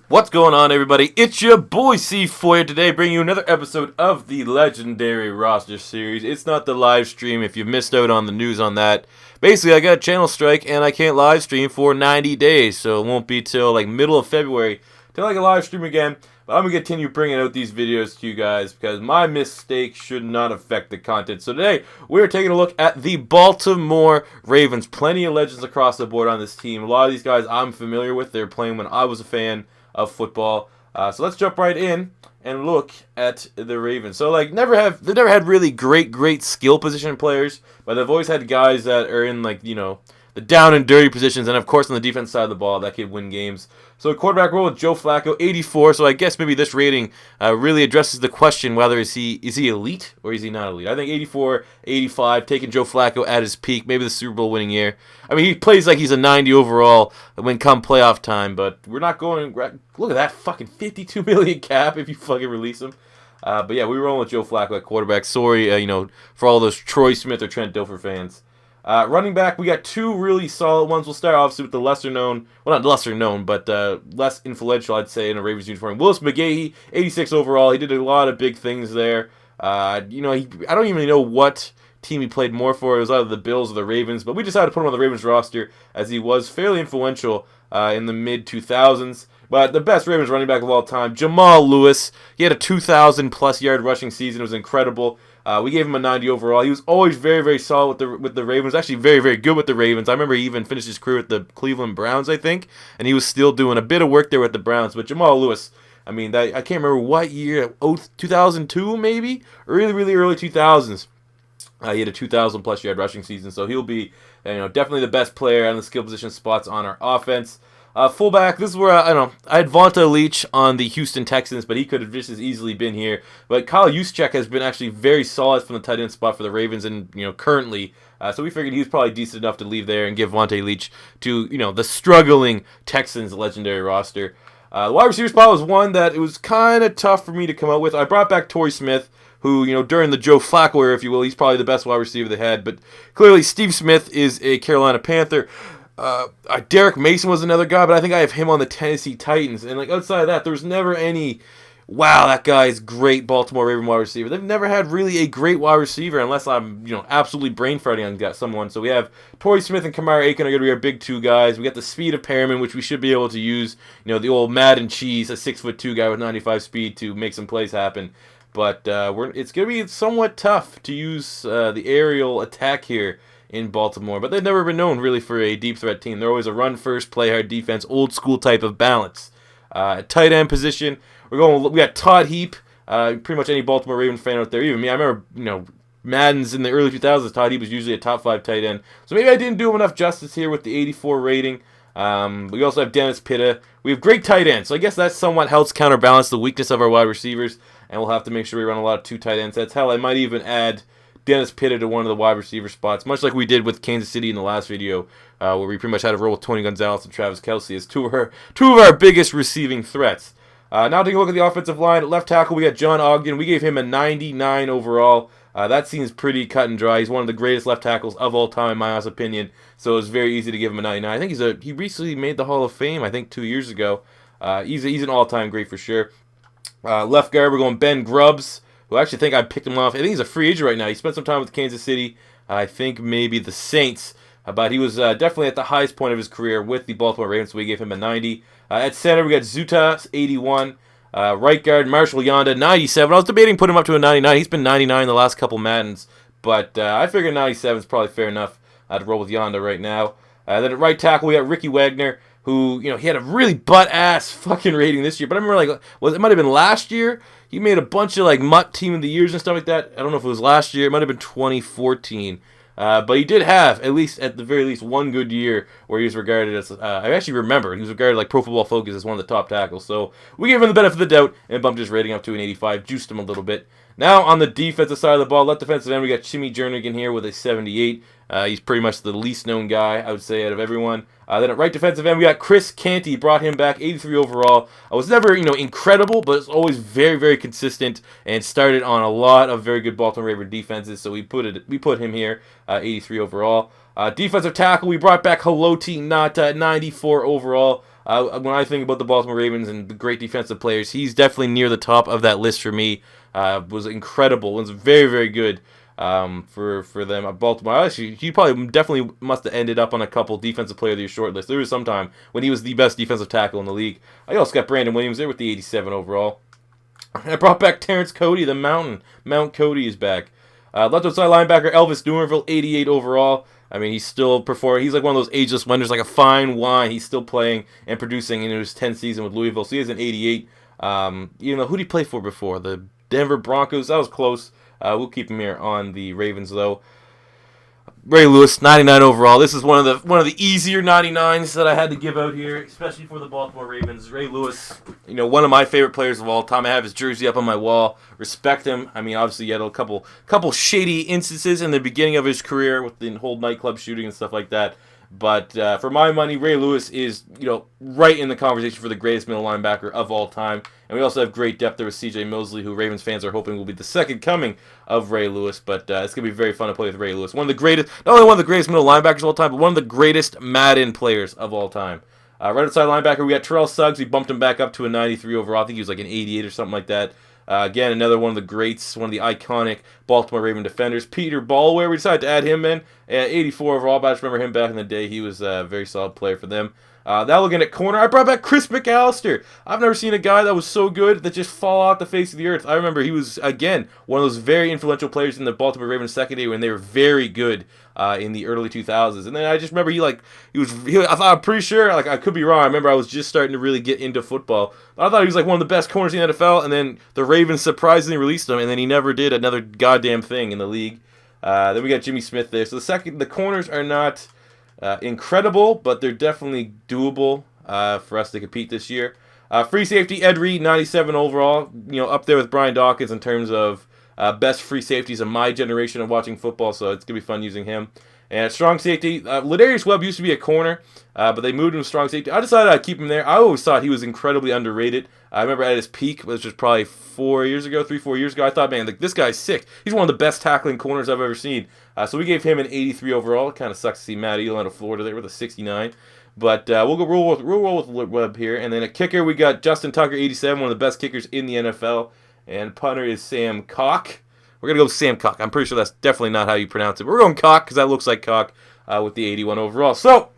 What's going on, everybody? It's your boy C4 today, bringing you another episode of the Legendary Roster Series. It's not the live stream if you missed out on the news on that. Basically, I got a channel strike and I can't live stream for 90 days, so it won't be till like middle of February till I can live stream again. But I'm going to continue bringing out these videos to you guys because my mistake should not affect the content. So today, we're taking a look at the Baltimore Ravens. Plenty of legends across the board on this team. A lot of these guys I'm familiar with. They were playing when I was a fan of football. So let's jump right in and look at the Ravens. So they've never had really great skill position players, but they've always had guys that are in the down and dirty positions, and of course on the defense side of the ball that could win games. So quarterback role with Joe Flacco, 84. So I guess maybe this rating really addresses the question whether is he elite or is he not elite. I think 84, 85, taking Joe Flacco at his peak, maybe the Super Bowl winning year. I mean, he plays like he's a 90 overall when come playoff time, but we're not going. Look at that fucking 52 million cap if you fucking release him. But yeah, we were rolling with Joe Flacco at quarterback. Sorry, for all those Troy Smith or Trent Dilfer fans. Running back, we got two really solid ones. We'll start obviously with the lesser known, well not lesser known, but less influential, I'd say, in a Ravens uniform. Willis McGahee, 86 overall. He did a lot of big things there. I don't even know what team he played more for. It was either the Bills or the Ravens, but we decided to put him on the Ravens roster as he was fairly influential in the mid-2000s. But the best Ravens running back of all time, Jamal Lewis. He had a 2,000-plus yard rushing season. It was incredible. We gave him a 90 overall. He was always very solid with the Ravens. Actually, very good with the Ravens. I remember he even finished his career with the Cleveland Browns, I think, and he was still doing a bit of work there with the Browns. But Jamal Lewis, I mean, I can't remember what year, 2002 maybe, really early 2000s. He had a 2,000-plus yard rushing season, so he'll be definitely the best player on the skill position spots on our offense. Fullback, this is where I had Vonta Leach on the Houston Texans, but he could have just as easily been here. But Kyle Juszczyk has been actually very solid from the tight end spot for the Ravens, and currently, so we figured he was probably decent enough to leave there and give Vonta Leach to the struggling Texans legendary roster. The wide receiver spot was one that it was kind of tough for me to come up with. I brought back Torrey Smith, who, during the Joe Flacco era, if you will, he's probably the best wide receiver they had. But clearly, Steve Smith is a Carolina Panther. Derek Mason was another guy, but I think I have him on the Tennessee Titans. And outside of that, there was never any, wow, that guy's great Baltimore Raven wide receiver. They've never had really a great wide receiver unless I'm, absolutely brain farting on someone. So we have Torrey Smith and Kamara Aiken are going to be our big two guys. We got the speed of Perriman, which we should be able to use, the old Madden cheese, a 6'2" guy with 95 speed to make some plays happen. But it's going to be somewhat tough to use the aerial attack here in Baltimore, but they've never been known really for a deep threat team. They're always a run first, play hard defense, old school type of balance. At tight end position, we got Todd Heap. Pretty much any Baltimore Ravens fan out there, even me. I remember Madden's in the early 2000s. Todd Heap was usually a top 5 tight end, so maybe I didn't do him enough justice here with the 84 rating. We also have Dennis Pitta. We have great tight ends, so I guess that somewhat helps counterbalance the weakness of our wide receivers, and we'll have to make sure we run a lot of 2 tight ends. That's hell. I might even add Dennis Pitta to one of the wide receiver spots, much like we did with Kansas City in the last video, where we pretty much had a roll with Tony Gonzalez and Travis Kelce as two of our biggest receiving threats. Now taking a look at the offensive line. At left tackle, we got John Ogden. We gave him a 99 overall. That seems pretty cut and dry. He's one of the greatest left tackles of all time, in my honest opinion. So it was very easy to give him a 99. I think he recently made the Hall of Fame, I think 2 years ago. He's an all-time great for sure. Left guard, we're going Ben Grubbs, who I actually think I picked him off. I think he's a free agent right now. He spent some time with Kansas City. I think maybe the Saints. But he was definitely at the highest point of his career with the Baltimore Ravens, so we gave him a 90. At center, we got Zuta, 81. Right guard, Marshall Yonda, 97. I was debating putting him up to a 99. He's been 99 the last couple Maddens. But I figured 97 is probably fair enough to roll with Yonda right now. Then at right tackle, we got Ricky Wagner, who, he had a really butt-ass fucking rating this year. But I remember, it might have been last year. He made a bunch of, mutt team of the years and stuff like that. I don't know if it was last year. It might have been 2014. But he did have, at the very least, one good year where he was regarded as, I actually remember, he was regarded like Pro Football Focus as one of the top tackles. So we gave him the benefit of the doubt and bumped his rating up to an 85, juiced him a little bit. Now on the defensive side of the ball, left defensive end, we got Jimmy Jernigan here with a 78. He's pretty much the least known guy, I would say, out of everyone. Then at right defensive end, we got Chris Canty. Brought him back, 83 overall. I was never, incredible, but it's always very consistent and started on a lot of very good Baltimore Ravens defenses. So we put him here, 83 overall. Defensive tackle, we brought back Haloti Ngata, 94 overall. When I think about the Baltimore Ravens and the great defensive players, he's definitely near the top of that list for me. Was incredible. Was very, very good for them at Baltimore. Actually, he probably definitely must have ended up on a couple defensive player of the year short list. There was some time when he was the best defensive tackle in the league. I also got Brandon Williams there with the 87 overall. I brought back Terrence Cody, the Mountain. Mount Cody is back. Left outside linebacker Elvis Dumerville, 88 overall. I mean, he's still performing. He's like one of those ageless wonders, like a fine wine. He's still playing and producing in his 10th season with Louisville. So he has an 88. You know, who did he play for before? The Denver Broncos. That was close. We'll keep him here on the Ravens, though. Ray Lewis, 99 overall. This is one of the easier 99s that I had to give out here, especially for the Baltimore Ravens. Ray Lewis, you know, one of my favorite players of all time. I have his jersey up on my wall. Respect him. I mean, obviously, he had a couple shady instances in the beginning of his career with the whole nightclub shooting and stuff like that. But for my money, Ray Lewis is, you know, right in the conversation for the greatest middle linebacker of all time. And we also have great depth there with C.J. Mosley, who Ravens fans are hoping will be the second coming of Ray Lewis. But it's going to be very fun to play with Ray Lewis. One of the greatest, not only one of the greatest middle linebackers of all time, but one of the greatest Madden players of all time. Right outside linebacker, we got Terrell Suggs. We bumped him back up to a 93 overall. I think he was like an 88 or something like that. Again, another one of the greats, one of the iconic Baltimore Raven defenders. Peter Ballware, we decided to add him in at 84 overall, but I just remember him back in the day. He was a very solid player for them. Now looking at corner, I brought back Chris McAllister. I've never seen a guy that was so good that just fall off the face of the earth. I remember he was, again, one of those very influential players in the Baltimore Ravens secondary when they were very good in the early 2000s. And then I just remember I'm pretty sure, like, I could be wrong. I remember I was just starting to really get into football. But I thought he was like one of the best corners in the NFL, and then the Ravens surprisingly released him, and then he never did another goddamn thing in the league. Then we got Jimmy Smith there. So the corners are not incredible, but they're definitely doable for us to compete this year. Free safety, Ed Reed, 97 overall. You know, up there with Brian Dawkins in terms of best free safeties of my generation of watching football, so it's going to be fun using him. And strong safety, Ladarius Webb used to be a corner, but they moved him to strong safety. I decided I'd keep him there. I always thought he was incredibly underrated. I remember at his peak, which was probably 4 years ago, 3-4 years ago, I thought, man, like, this guy's sick. He's one of the best tackling corners I've ever seen. So we gave him an 83 overall. It kind of sucks to see Matt Elam out of Florida there with a 69. But we'll roll with Webb here. And then at kicker, we got Justin Tucker, 87, one of the best kickers in the NFL. And punter is Sam Cock. We're going to go with Sam Cock. I'm pretty sure that's definitely not how you pronounce it. We're going Cock because that looks like Cock with the 81 overall. So,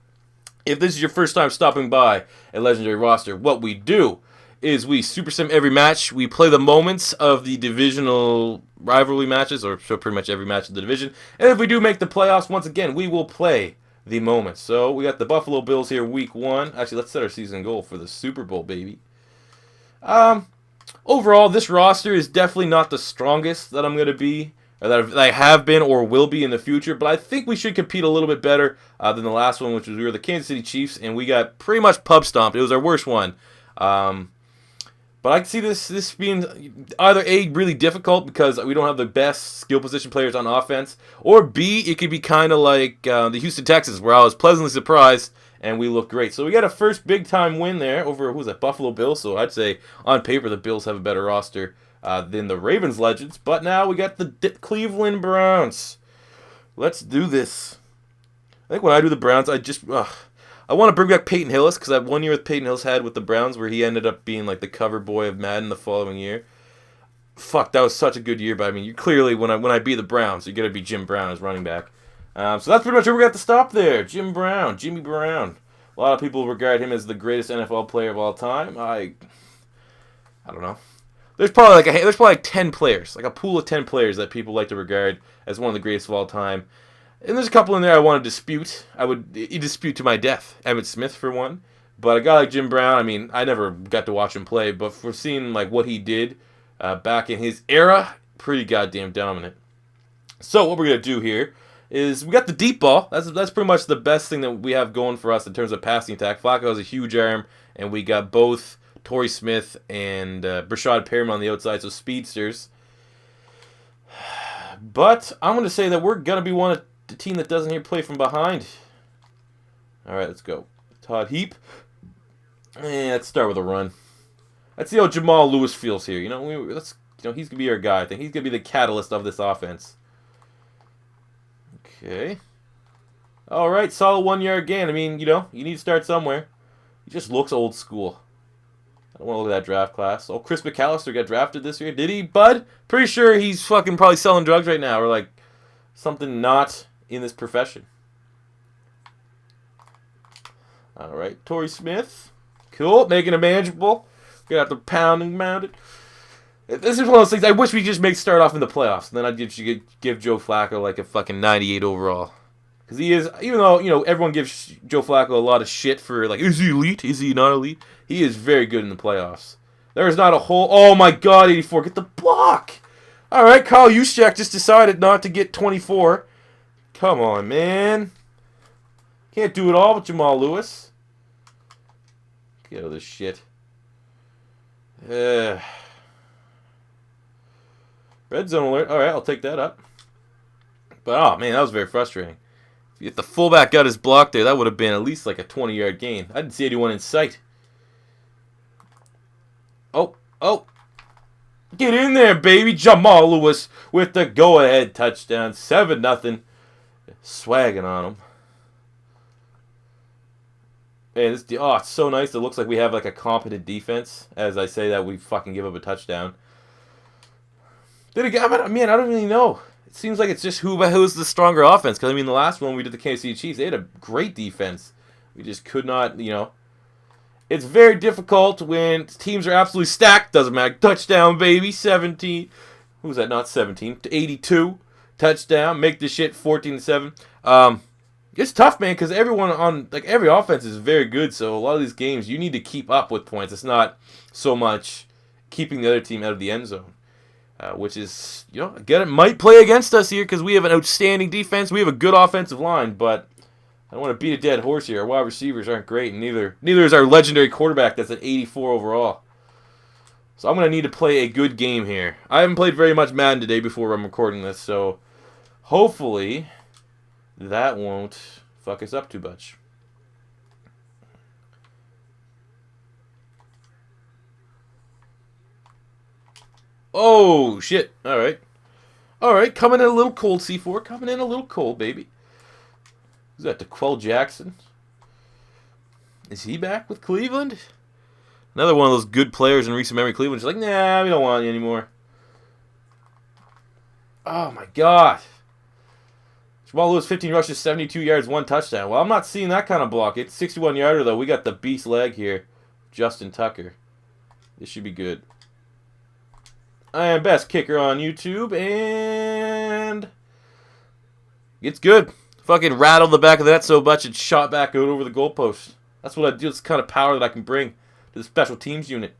if this is your first time stopping by a Legendary Roster, what we do is we super sim every match. We play the moments of the divisional rivalry matches, or so pretty much every match of the division. And if we do make the playoffs, once again, we will play the moments. So, we got the Buffalo Bills here week 1. Actually, let's set our season goal for the Super Bowl, baby. Overall, this roster is definitely not the strongest that I'm going to be, or that I have been or will be in the future, but I think we should compete a little bit better than the last one, which was we were the Kansas City Chiefs, and we got pretty much pub stomped. It was our worst one. But I can see this being either A, really difficult because we don't have the best skill position players on offense, or B, it could be kind of like the Houston Texans, where I was pleasantly surprised and we look great. So we got a first big-time win there over, who was that, Buffalo Bills. So I'd say, on paper, the Bills have a better roster than the Ravens Legends. But now we got the Cleveland Browns. Let's do this. I think when I do the Browns, I want to bring back Peyton Hillis, because that 1 year with Peyton Hillis had with the Browns where he ended up being like the cover boy of Madden the following year. Fuck, that was such a good year. But I mean, you clearly, when I beat the Browns, you're going to be Jim Brown as running back. So that's pretty much where we got to stop there. Jimmy Brown. A lot of people regard him as the greatest NFL player of all time. I don't know. There's probably like 10 players, like a pool of 10 players that people like to regard as one of the greatest of all time. And there's a couple in there I want to dispute. I would dispute to my death. Emmitt Smith for one. But a guy like Jim Brown, I mean, I never got to watch him play, but for seeing like what he did back in his era, pretty goddamn dominant. So what we're gonna do here is we got the deep ball. That's pretty much the best thing that we have going for us in terms of passing attack. Flacco has a huge arm, and we got both Torrey Smith and Brashad Perriman on the outside, so speedsters. But I'm going to say that we're going to be one of the team that doesn't hear play from behind. All right, let's go. Todd Heap. And let's start with a run. Let's see how Jamal Lewis feels here. He's going to be our guy. I think he's going to be the catalyst of this offense. Okay. All right, solid 1 yard gain. I mean, you need to start somewhere. He just looks old school. I don't want to look at that draft class. Oh, Chris McAllister got drafted this year. Did he, bud? Pretty sure he's fucking probably selling drugs right now or like something not in this profession. All right, Torrey Smith. Cool, making it manageable. Get out the pound and mound it. This is one of those things. I wish we just start off in the playoffs, and then I'd give Joe Flacco like a fucking 98 overall. Because he is, even though, everyone gives Joe Flacco a lot of shit for, like, is he elite? Is he not elite? He is very good in the playoffs. There is not a whole, oh my god, 84, get the block! Alright, Kyle Juszczyk just decided not to get 24. Come on, man. Can't do it all with Jamal Lewis. Get out of this shit. Red zone alert. Alright, I'll take that up. But, oh man, that was very frustrating. If the fullback got his block there, that would have been at least like a 20-yard gain. I didn't see anyone in sight. Oh. Get in there, baby. Jamal Lewis with the go-ahead touchdown. 7-0. Swagging on him. Man, it's so nice. It looks like we have like a competent defense. As I say that, we fucking give up a touchdown. Man, I don't really know. It seems like it's just who's the stronger offense. Because, I mean, the last one we did the Kansas City Chiefs, they had a great defense. We just could not, It's very difficult when teams are absolutely stacked. Doesn't matter. Touchdown, baby. 17. Who's that? Not 17. 82. Touchdown. Make this shit 14-7. It's tough, man, because everyone on, like, every offense is very good. So a lot of these games, you need to keep up with points. It's not so much keeping the other team out of the end zone. Which is, again, it might play against us here because we have an outstanding defense. We have a good offensive line, but I don't want to beat a dead horse here. Our wide receivers aren't great, and neither is our legendary quarterback that's at 84 overall. So I'm going to need to play a good game here. I haven't played very much Madden today before I'm recording this, so hopefully that won't fuck us up too much. Oh, shit. All right. Coming in a little cold, C4. Coming in a little cold, baby. Who's that, DeQuell Jackson? Is he back with Cleveland? Another one of those good players in recent memory. Cleveland's like, nah, we don't want you anymore. Oh, my God. Jamal Lewis, 15 rushes, 72 yards, 1 touchdown. Well, I'm not seeing that kind of block. It's 61-yarder, though. We got the beast leg here. Justin Tucker. This should be good. I am best kicker on YouTube, and it's good. Fucking rattled the back of the net so much it shot back out over the goalpost. That's what I do. It's the kind of power that I can bring to the special teams unit.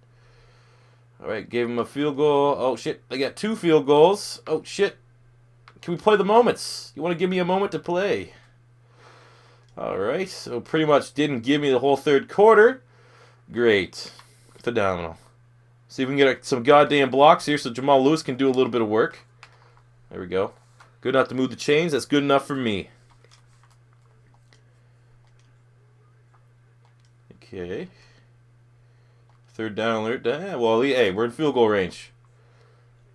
All right, gave him a field goal. Oh, shit. They got 2 field goals. Oh, shit. Can we play the moments? You want to give me a moment to play? All right, so pretty much didn't give me the whole third quarter. Great. Phenomenal. See if we can get some goddamn blocks here so Jamal Lewis can do a little bit of work. There we go. Good enough to move the chains. That's good enough for me. Okay. Third down alert. Well, hey, we're in field goal range.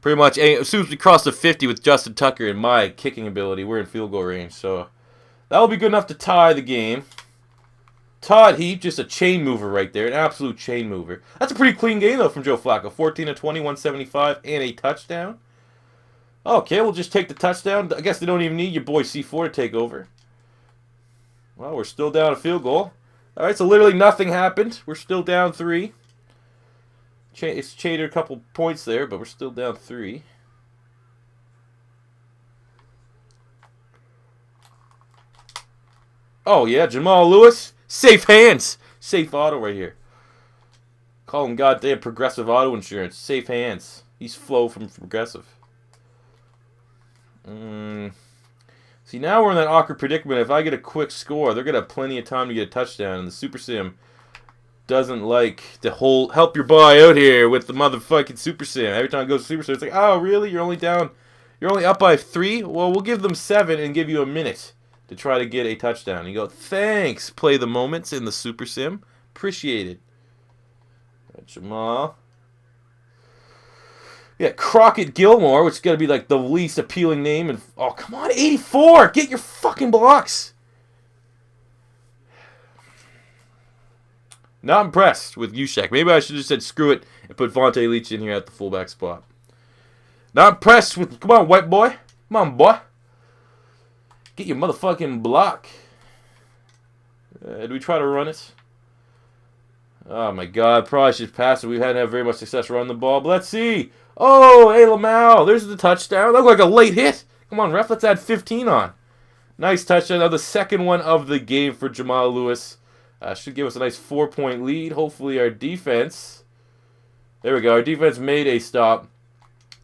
Pretty much, as soon as we cross the 50 with Justin Tucker and my kicking ability, we're in field goal range. So that'll be good enough to tie the game. Todd Heap, just a chain mover right there. An absolute chain mover. That's a pretty clean game, though, from Joe Flacco. 14 of 20, 175, and a touchdown. Okay, we'll just take the touchdown. I guess they don't even need your boy C4 to take over. Well, we're still down a field goal. All right, so literally nothing happened. We're still down 3. It's changed a couple points there, but we're still down 3. Oh, yeah, Jamal Lewis. Safe hands. Safe auto right here. Call him goddamn Progressive Auto Insurance. Safe hands. He's Flo from Progressive. See, now we're in that awkward predicament. If I get a quick score, they're going to have plenty of time to get a touchdown. And the Super Sim doesn't like to help your boy out here with the motherfucking Super Sim. Every time it goes to Super Sim, it's like, oh, really? You're only up by 3? Well, we'll give them 7 and give you a minute to try to get a touchdown. You go, thanks. Play the moments in the Super Sim. Appreciate it. Right, Jamal. Yeah, Crockett Gilmore, which is going to be like the least appealing name. And oh, come on, 84. Get your fucking blocks. Not impressed with Juszczyk. Maybe I should have said screw it and put Vontae Leach in here at the fullback spot. Not impressed with... Come on, white boy. Come on, boy. Get your motherfucking block. Do we try to run it? Oh, my God. Probably should pass it. We hadn't had very much success running the ball. But let's see. Oh, hey, Lamau. There's the touchdown. Looked like a late hit. Come on, ref. Let's add 15 on. Nice touchdown. Now the second one of the game for Jamal Lewis. Should give us a nice 4-point lead. Hopefully our defense... There we go. Our defense made a stop.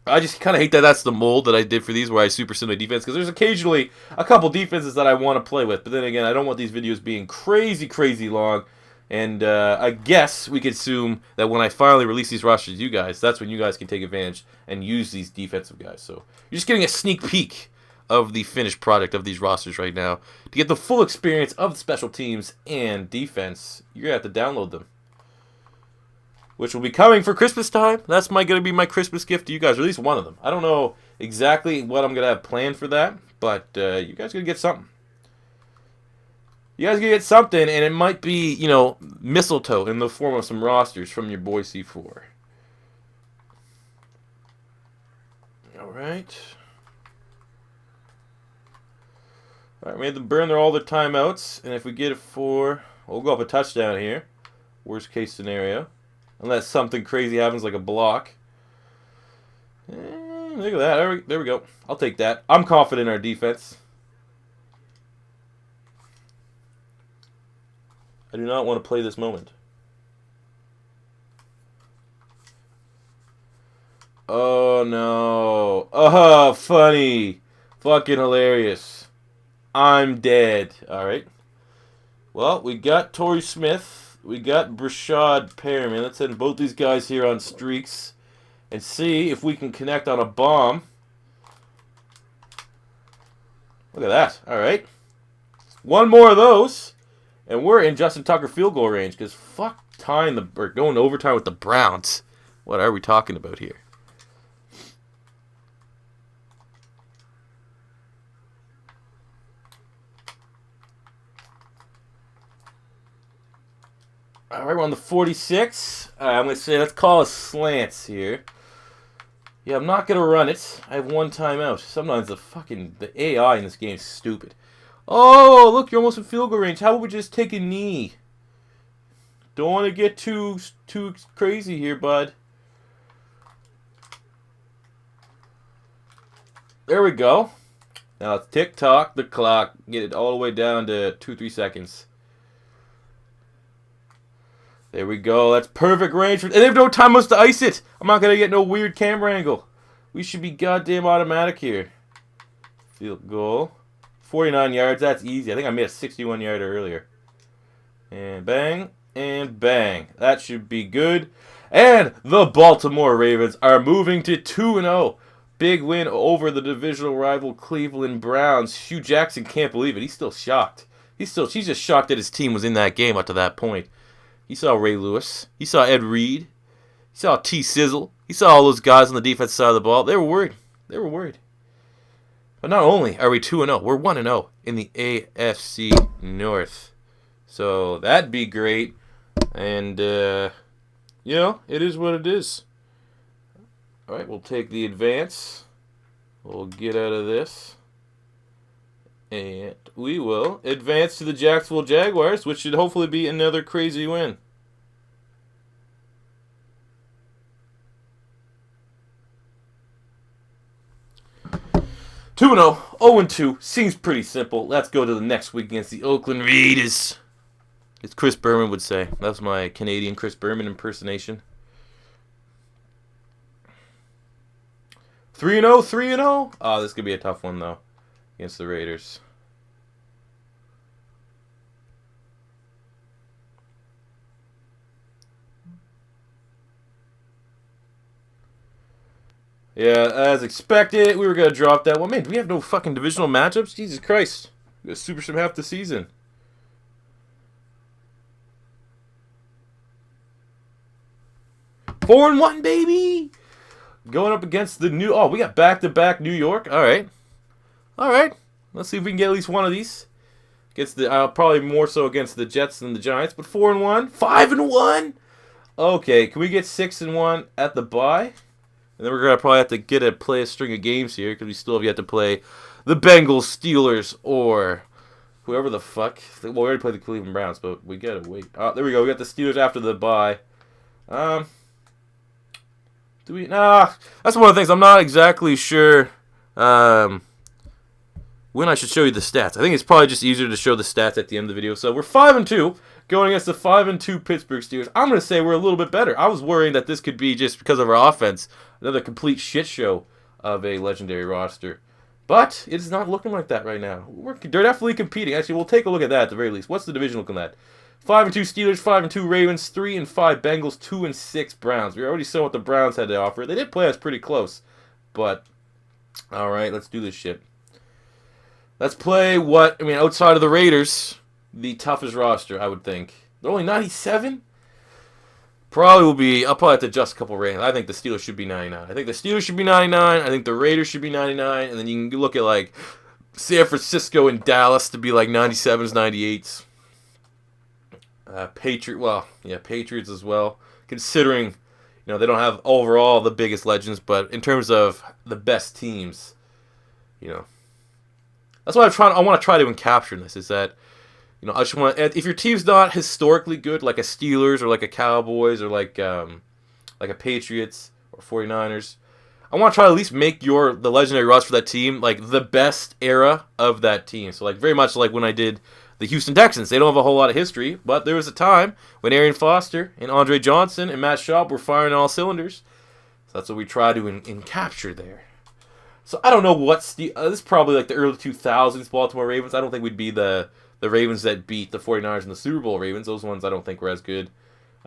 I just kind of hate that that's the mold that I did for these where I super sim my defense, because there's occasionally a couple defenses that I want to play with. But then again, I don't want these videos being crazy, crazy long. And I guess we could assume that when I finally release these rosters to you guys, that's when you guys can take advantage and use these defensive guys. So you're just getting a sneak peek of the finished product of these rosters right now. To get the full experience of the special teams and defense, you're going to have to download them, which will be coming for Christmas time. That's going to be my Christmas gift to you guys, or at least one of them. I don't know exactly what I'm going to have planned for that, but you guys are going to get something. You guys are going to get something, and it might be, you know, mistletoe in the form of some rosters from your boy C4. All right. All right, we had them burn all their timeouts, and if we get it for... We'll go up a touchdown here. Worst case scenario. Unless something crazy happens like a block. Look at that. There we go. I'll take that. I'm confident in our defense. I do not want to play this moment. Oh, no. Oh, funny. Fucking hilarious. I'm dead. All right. Well, we got Torrey Smith. We got Brashad Perriman. Let's send both these guys here on streaks and see if we can connect on a bomb. Look at that. All right. One more of those, and we're in Justin Tucker field goal range, because fuck tying or going to overtime with the Browns. What are we talking about here? All right, we're on the 46. I'm going to say, let's call it slants here. Yeah, I'm not going to run it. I have one timeout. Sometimes the AI in this game is stupid. Oh, look, you're almost in field goal range. How about we just take a knee? Don't want to get too crazy here, bud. There we go. Now let's tick-tock the clock. Get it all the way down to 2-3 seconds. There we go. That's perfect range. And they have no timeouts to ice it. I'm not going to get no weird camera angle. We should be goddamn automatic here. Field goal. 49 yards. That's easy. I think I made a 61-yarder earlier. And bang. And bang. That should be good. And the Baltimore Ravens are moving to 2-0. Big win over the divisional rival Cleveland Browns. Hugh Jackson can't believe it. He's still shocked. He's just shocked that his team was in that game up to that point. He saw Ray Lewis. He saw Ed Reed. He saw T. Sizzle. He saw all those guys on the defensive side of the ball. They were worried. They were worried. But not only are we 2-0, we're 1-0 in the AFC North. So that'd be great. And, you know, it is what it is. All right, we'll take the advance. We'll get out of this. And we will advance to the Jacksonville Jaguars, which should hopefully be another crazy win. Two 2-0, 0-2. Seems pretty simple. Let's go to the next week against the Oakland Raiders. As Chris Berman would say. That's my Canadian Chris Berman impersonation. 3-0, 3-0. Oh, this could be a tough one, though, against the Raiders. Yeah, as expected, we were going to drop that one. Man, do we have no fucking divisional matchups? Jesus Christ. We got Super Sim half the season. Four and 1, baby! Going up against the new... Oh, we got back-to-back New York. All right. All right. Let's see if we can get at least one of these. Against the probably more so against the Jets than the Giants, but 4-1, 5-1. Okay, can we get 6-1 at the bye? And then we're gonna probably have to play a string of games here because we still have yet to play the Bengals, Steelers, or whoever the fuck. Well, we already played the Cleveland Browns, but we gotta wait. Oh, there we go. We got the Steelers after the bye. Do we? Nah, that's one of the things I'm not exactly sure. When I should show you the stats. I think it's probably just easier to show the stats at the end of the video. So we're 5-2 going against the 5-2 Pittsburgh Steelers. I'm going to say we're a little bit better. I was worrying that this could be just because of our offense, another complete shit show of a legendary roster. But it's not looking like that right now. They're definitely competing. Actually, we'll take a look at that at the very least. What's the division looking at? 5-2 Steelers, 5-2 Ravens, 3-5 Bengals, 2-6 Browns. We already saw what the Browns had to offer. They did play us pretty close. But, alright, let's do this shit. Let's play outside of the Raiders, the toughest roster, I would think. They're only 97? I'll probably have to adjust a couple ratings. I think the Steelers should be 99. I think the Steelers should be 99. I think the Raiders should be 99. And then you can look at, like, San Francisco and Dallas to be, like, 97s, 98s. Patriots as well. Considering, they don't have overall the biggest legends, but in terms of the best teams, that's what I want to try to capture in this, is that, I just want if your team's not historically good, like a Steelers or like a Cowboys or like a Patriots or 49ers, I want to try to at least make the legendary roster for that team like the best era of that team. So like very much like when I did the Houston Texans. They don't have a whole lot of history, but there was a time when Arian Foster and Andre Johnson and Matt Schaub were firing on all cylinders. So that's what we try to capture there. So I don't know this is probably like the early 2000s Baltimore Ravens. I don't think we'd be the Ravens that beat the 49ers in the Super Bowl Ravens. Those ones I don't think were as good.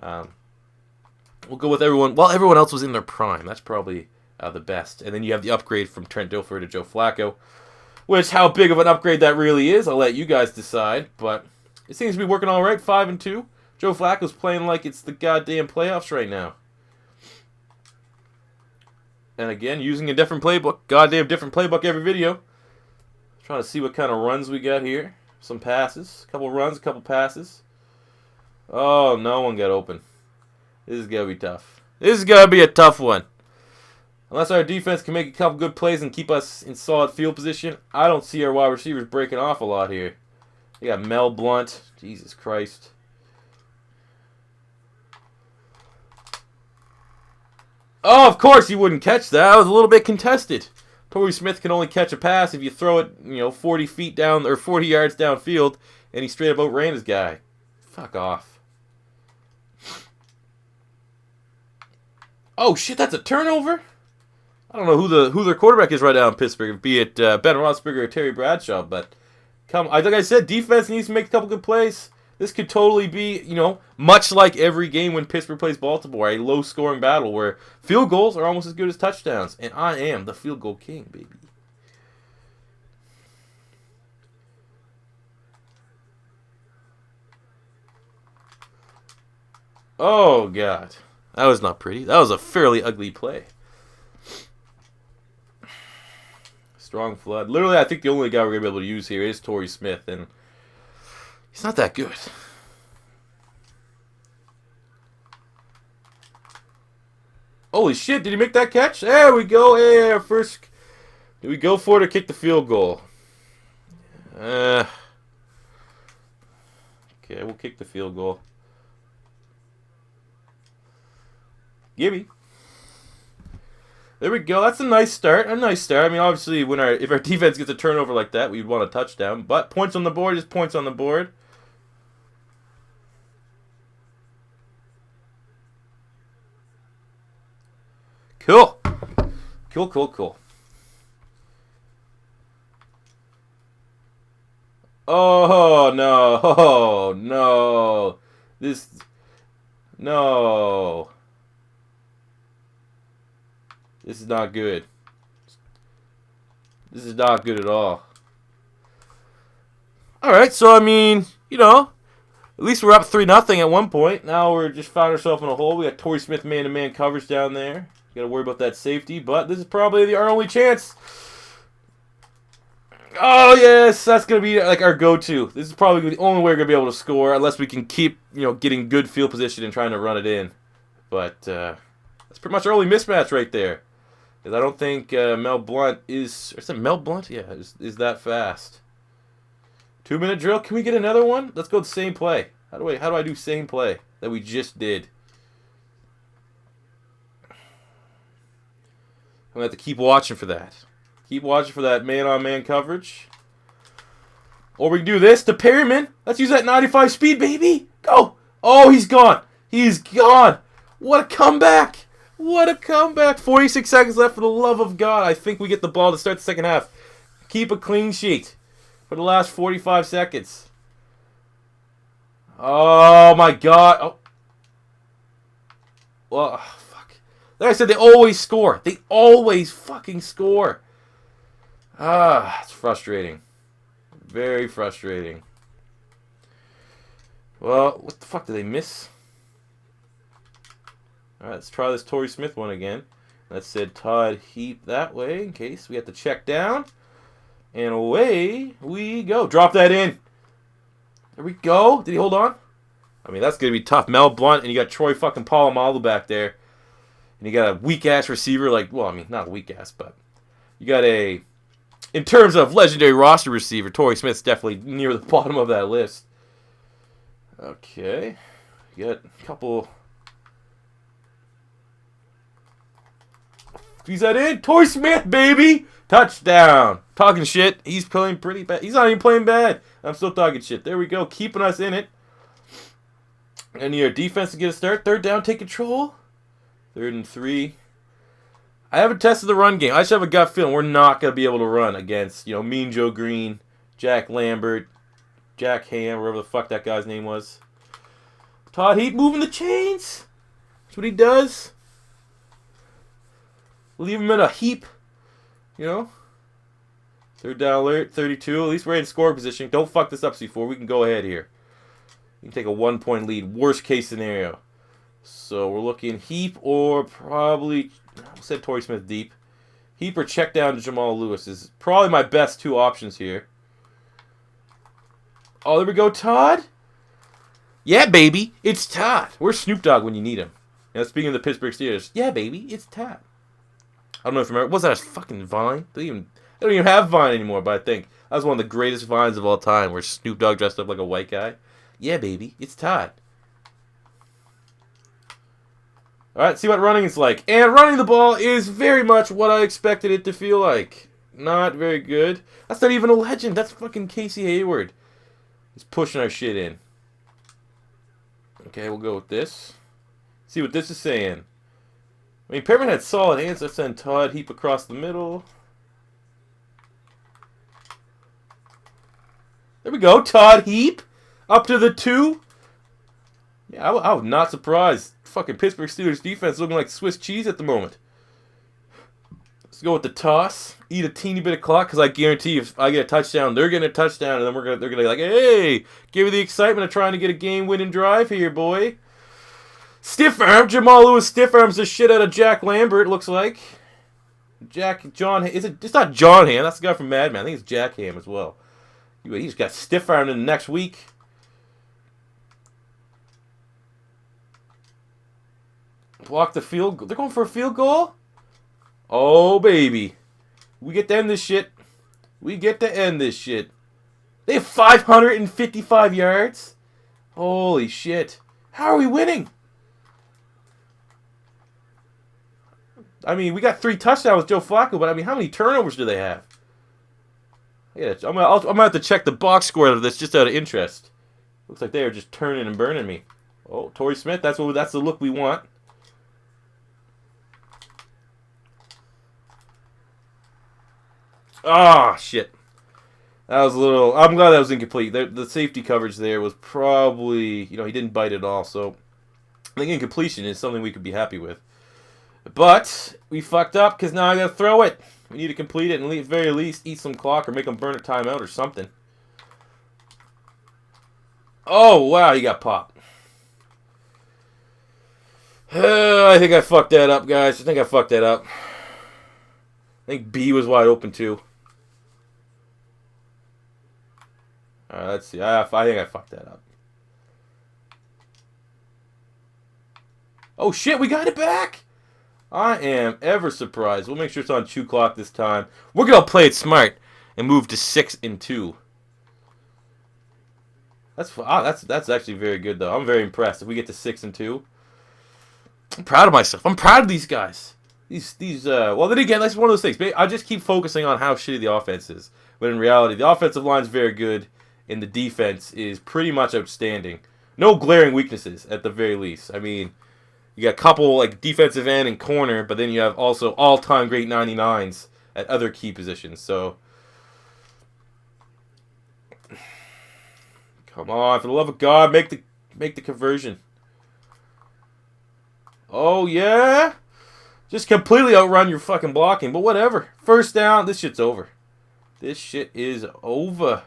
We'll go with everyone. While everyone else was in their prime, that's probably the best. And then you have the upgrade from Trent Dilfer to Joe Flacco, which how big of an upgrade that really is, I'll let you guys decide. But it seems to be working all right. 5-2. Joe Flacco's playing like it's the goddamn playoffs right now. And again, using a different playbook. Goddamn different playbook every video. Trying to see what kind of runs we got here. Some passes. A couple runs, a couple passes. Oh, no one got open. This is going to be tough. This is going to be a tough one. Unless our defense can make a couple good plays and keep us in solid field position, I don't see our wide receivers breaking off a lot here. You got Mel Blount. Jesus Christ. Oh, of course he wouldn't catch that. That was a little bit contested. Torrey Smith can only catch a pass if you throw it, 40 feet down or 40 yards downfield, and he straight up outran his guy. Fuck off. Oh shit, that's a turnover? I don't know who their quarterback is right now in Pittsburgh, be it Ben Roethlisberger or Terry Bradshaw, but like I said, defense needs to make a couple good plays. This could totally be, much like every game when Pittsburgh plays Baltimore, a low-scoring battle where field goals are almost as good as touchdowns. And I am the field goal king, baby. Oh, God. That was not pretty. That was a fairly ugly play. Strong flood. Literally, I think the only guy we're going to be able to use here is Torrey Smith, and he's not that good. Holy shit, did he make that catch? There we go. Hey, first. Did we go for it or kick the field goal? Okay, we'll kick the field goal. Gimme. There we go. That's a nice start. A nice start. I mean, obviously, if our defense gets a turnover like that, we'd want a touchdown. But points on the board is points on the board. Cool. Cool. Oh, no. Oh, no. No. This is not good. This is not good at all. Alright, so I mean, at least we're up 3-0 at one point. Now we're just found ourselves in a hole. We got Torrey Smith man-to-man coverage down there. Got to worry about that safety, but this is probably our only chance. Oh, yes, that's going to be like our go-to. This is probably the only way we're going to be able to score, unless we can keep, getting good field position and trying to run it in. But that's pretty much our only mismatch right there. Because I don't think Mel Blunt is it Mel Blunt? Yeah, is that fast. 2-minute drill. Can we get another one? Let's go the same play. How do I do same play that we just did? I'm going to have to keep watching for that. Keep watching for that man-on-man coverage. Or we can do this to Perryman. Let's use that 95 speed, baby. Go. Oh, he's gone. He's gone. What a comeback. What a comeback. 46 seconds left, for the love of God. I think we get the ball to start the second half. Keep a clean sheet for the last 45 seconds. Oh, my God. Oh. Well, fuck. Like I said, they always score. They always fucking score. It's frustrating. Very frustrating. Well, what the fuck did they miss? Alright, let's try this Torrey Smith one again. Let's send Todd Heap that way in case we have to check down. And away we go. Drop that in. There we go. Did he hold on? I mean, that's going to be tough. Mel Blunt, and you got Troy fucking Polamalu back there. And you got a weak-ass receiver like, well, I mean, not weak-ass, but you got a, in terms of legendary roster receiver, Torrey Smith's definitely near the bottom of that list. Okay. You got a couple. He's that in. Torrey Smith, baby. Touchdown. Talking shit. He's playing pretty bad. He's not even playing bad. I'm still talking shit. There we go. Keeping us in it. And your defense to get a start. Third down, take control. 3rd and 3. I haven't tested the run game. I just have a gut feeling we're not going to be able to run against, Mean Joe Green, Jack Lambert, Jack Ham, whatever the fuck that guy's name was. Todd Heap moving the chains. That's what he does. Leave him in a heap. 3rd down alert, 32. At least we're in score position. Don't fuck this up, C4. We can go ahead here. We can take a 1-point lead. Worst case scenario. So we're looking Heap or probably, I said Torrey Smith deep. Heap or check down to Jamal Lewis is probably my best 2 options here. Oh, there we go, Todd. Yeah, baby, it's Todd. Where's Snoop Dogg when you need him? Speaking of the Pittsburgh Steelers, yeah, baby, it's Todd. I don't know if you remember. Was that a fucking Vine? They don't even have Vine anymore, but I think that was one of the greatest Vines of all time, where Snoop Dogg dressed up like a white guy. Yeah, baby, it's Todd. Alright, see what running is like. And running the ball is very much what I expected it to feel like. Not very good. That's not even a legend. That's fucking Casey Hayward. He's pushing our shit in. Okay, we'll go with this. See what this is saying. I mean, Perriman had solid hands. Let's send Todd Heap across the middle. There we go. Todd Heap. Up to the 2. Yeah, I was not surprised. Fucking Pittsburgh Steelers defense looking like Swiss cheese at the moment. Let's go with the toss. Eat a teeny bit of clock, because I guarantee if I get a touchdown, they're getting a touchdown, and then they're gonna be like, hey, give me the excitement of trying to get a game-winning drive here, boy. Stiff arm. Jamal Lewis stiff arms the shit out of Jack Lambert, looks like. It's not John Ham. That's the guy from Madden. I think it's Jack Ham as well. He just got stiff armed in the next week. Block the field goal. They're going for a field goal? Oh, baby. We get to end this shit. We get to end this shit. They have 555 yards? Holy shit. How are we winning? I mean, we got 3 touchdowns with Joe Flacco, but I mean, how many turnovers do they have? Yeah, I'm gonna have to check the box score of this just out of interest. Looks like they are just turning and burning me. Oh, Torrey Smith, that's the look we want. Ah, shit. That was a little. I'm glad that was incomplete. The safety coverage there was probably, he didn't bite at all. So I think incompletion is something we could be happy with. But we fucked up because now I got to throw it. We need to complete it and at the very least eat some clock or make them burn a timeout or something. Oh, wow, you got popped. I think I fucked that up, guys. I think B was wide open too. All right, let's see. I think I fucked that up. Oh shit, we got it back! I am ever surprised. We'll make sure it's on 2 clock this time. We're gonna play it smart and move to 6-2. That's actually very good though. I'm very impressed. If we get to 6-2, I'm proud of myself. I'm proud of these guys. Well, then again, that's one of those things. I just keep focusing on how shitty the offense is, when in reality, the offensive line is very good, and the defense is pretty much outstanding. No glaring weaknesses at the very least. I mean, you got a couple like defensive end and corner, but then you have also all-time great 99s at other key positions. So, come on, for the love of God, make the conversion. Oh yeah, just completely outrun your fucking blocking, but whatever. First down, this shit's over. This shit is over.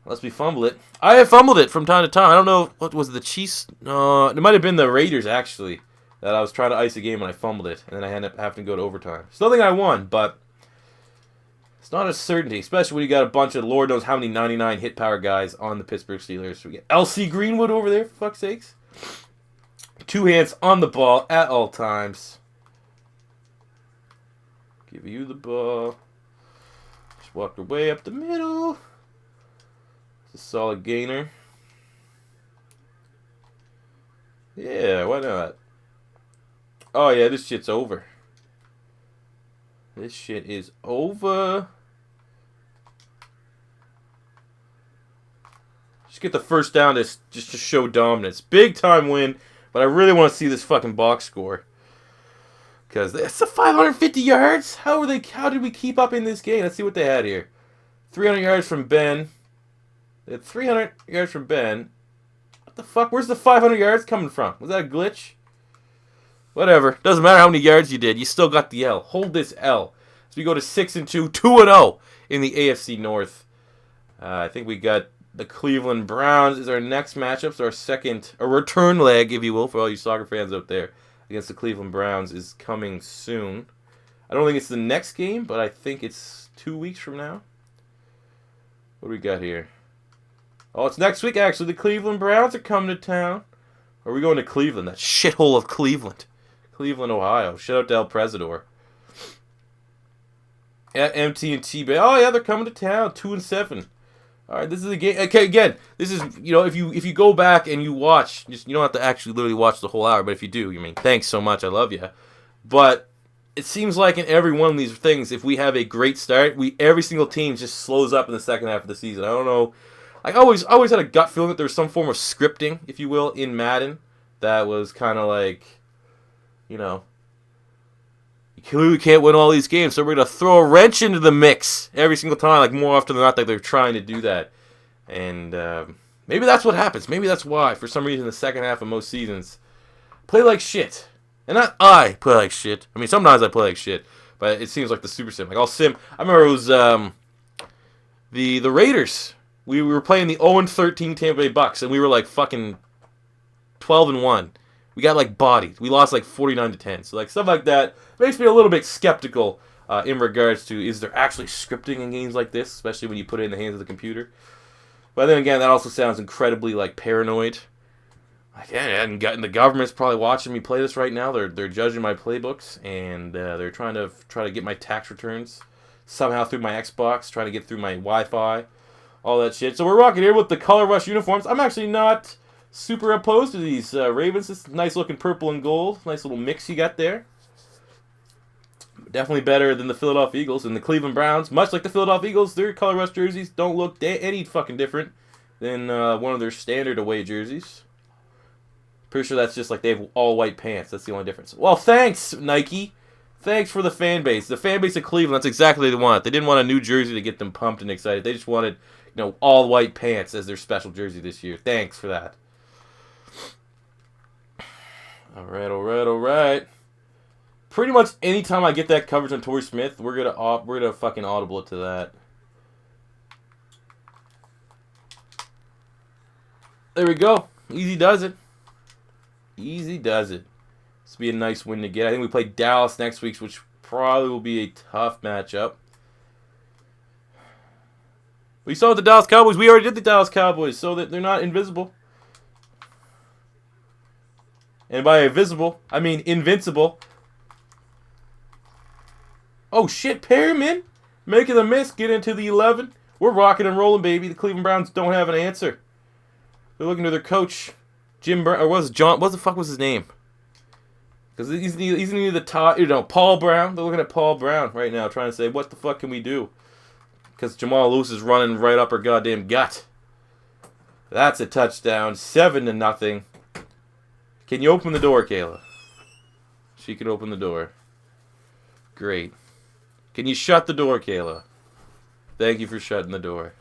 Unless we fumble it. I have fumbled it from time to time. I don't know, what was it, the Chiefs? No, it might have been the Raiders, actually, that I was trying to ice a game and I fumbled it. And then I ended up having to go to overtime. Still think I won, but it's not a certainty, especially when you got a bunch of Lord knows how many 99 hit power guys on the Pittsburgh Steelers. So we get LC Greenwood over there, for fuck's sakes. 2 hands on the ball at all times. Give you the ball. Just walk your way up the middle. A solid gainer. Yeah, why not? Oh yeah, this shit's over. This shit is over. Just get the first down just to show dominance. Big time win, but I really want to see this fucking box score. Because it's a 550 yards. How did we keep up in this game? Let's see what they had here. 300 yards from Ben. They had 300 yards from Ben. What the fuck? Where's the 500 yards coming from? Was that a glitch? Whatever. Doesn't matter how many yards you did. You still got the L. Hold this L. So we go to 6-2, 2-0 in the AFC North. I think we got the Cleveland Browns is our next matchup. So a return leg, if you will, for all you soccer fans out there, against the Cleveland Browns is coming soon. I don't think it's the next game, but I think it's 2 weeks from now. What do we got here? Oh, it's next week, actually. The Cleveland Browns are coming to town. Or are we going to Cleveland? That shithole of Cleveland. Cleveland, Ohio. Shout out to El Presidor. At MT&T Bay. Oh, yeah, they're coming to town. 2-7. All right, this is a game. Okay, again, this is, if you go back and you watch, you don't have to actually literally watch the whole hour, but if you do, thanks so much. I love you. But it seems like in every one of these things, if we have a great start, every single team just slows up in the second half of the season. I don't know. I always had a gut feeling that there was some form of scripting, if you will, in Madden that was kind of like, you clearly can't win all these games, so we're going to throw a wrench into the mix every single time, like more often than not, like they're trying to do that. And maybe that's what happens. Maybe that's why, for some reason, the second half of most seasons, play like shit. And not I play like shit. I mean, sometimes I play like shit, but it seems like the super sim. Like, I'll sim. I remember it was the Raiders. We were playing the 0-13 Tampa Bay Bucks, and we were like fucking 12-1. We got like bodied. We lost like 49-10. So like stuff like that makes me a little bit skeptical in regards to, is there actually scripting in games like this, especially when you put it in the hands of the computer. But then again, that also sounds incredibly like paranoid. Like, yeah, and the government's probably watching me play this right now. They're judging my playbooks, and they're trying to get my tax returns somehow through my Xbox, trying to get through my Wi-Fi. All that shit. So we're rocking here with the Color Rush uniforms. I'm actually not super opposed to these Ravens. This nice looking purple and gold. Nice little mix you got there. Definitely better than the Philadelphia Eagles and the Cleveland Browns. Much like the Philadelphia Eagles, their Color Rush jerseys don't look any fucking different than one of their standard away jerseys. Pretty sure that's just like they have all white pants. That's the only difference. Well, thanks, Nike. Thanks for the fan base. The fan base of Cleveland, that's exactly what they want. They didn't want a new jersey to get them pumped and excited. They just wanted, all white pants as their special jersey this year. Thanks for that. All right. Pretty much anytime I get that coverage on Torrey Smith, we're gonna fucking audible it to that. There we go. Easy does it. Easy does it. This will be a nice win to get. I think we play Dallas next week, which probably will be a tough matchup. We saw the Dallas Cowboys. We already did the Dallas Cowboys, so that they're not invisible. And by invisible, I mean invincible. Oh shit, Perryman making the miss, get into the 11. We're rocking and rolling, baby. The Cleveland Browns don't have an answer. They're looking to their coach, Jim Brown, or was it John? What the fuck was his name? Because he's either the top, Paul Brown. They're looking at Paul Brown right now, trying to say, what the fuck can we do? Because Jamal Lewis is running right up our goddamn gut. That's a touchdown, 7-0. Can you open the door, Kayla? She can open the door. Great. Can you shut the door, Kayla? Thank you for shutting the door.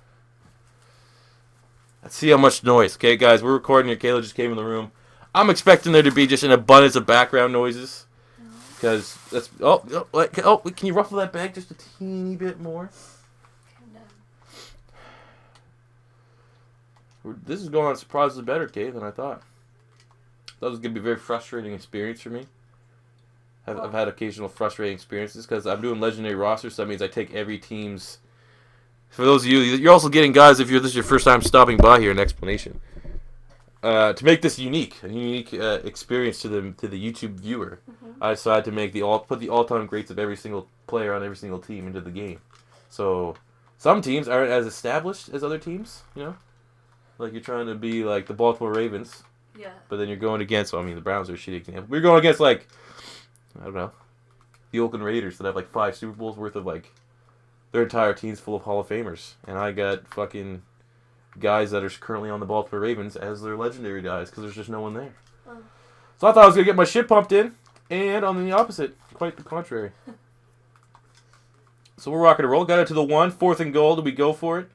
Let's see how much noise. Okay, guys, we're recording here. Kayla just came in the room. I'm expecting there to be just an abundance of background noises. Because that's... can you ruffle that bag just a teeny bit more? This is going on surprisingly better, Kay, than I thought. That was going to be a very frustrating experience for me. I've had occasional frustrating experiences because I'm doing legendary rosters, so that means I take every team's... For those of you, you're also getting, guys, if this is your first time stopping by here, an explanation. To make this a unique experience to the YouTube viewer, I decided to make put the all-time greats of every single player on every single team into the game. So some teams aren't as established as other teams, Like you're trying to be like the Baltimore Ravens. Yeah. But then you're going against, the Browns are a shitty example. We're going against, I don't know, the Oakland Raiders that have 5 Super Bowls worth of their entire team's full of Hall of Famers. And I got fucking guys that are currently on the Baltimore Ravens as their legendary guys because there's just no one there. Oh. So I thought I was going to get my shit pumped in, and on the opposite, quite the contrary. So we're rocking and roll. Got it to the 1, 4th and goal. Do we go for it?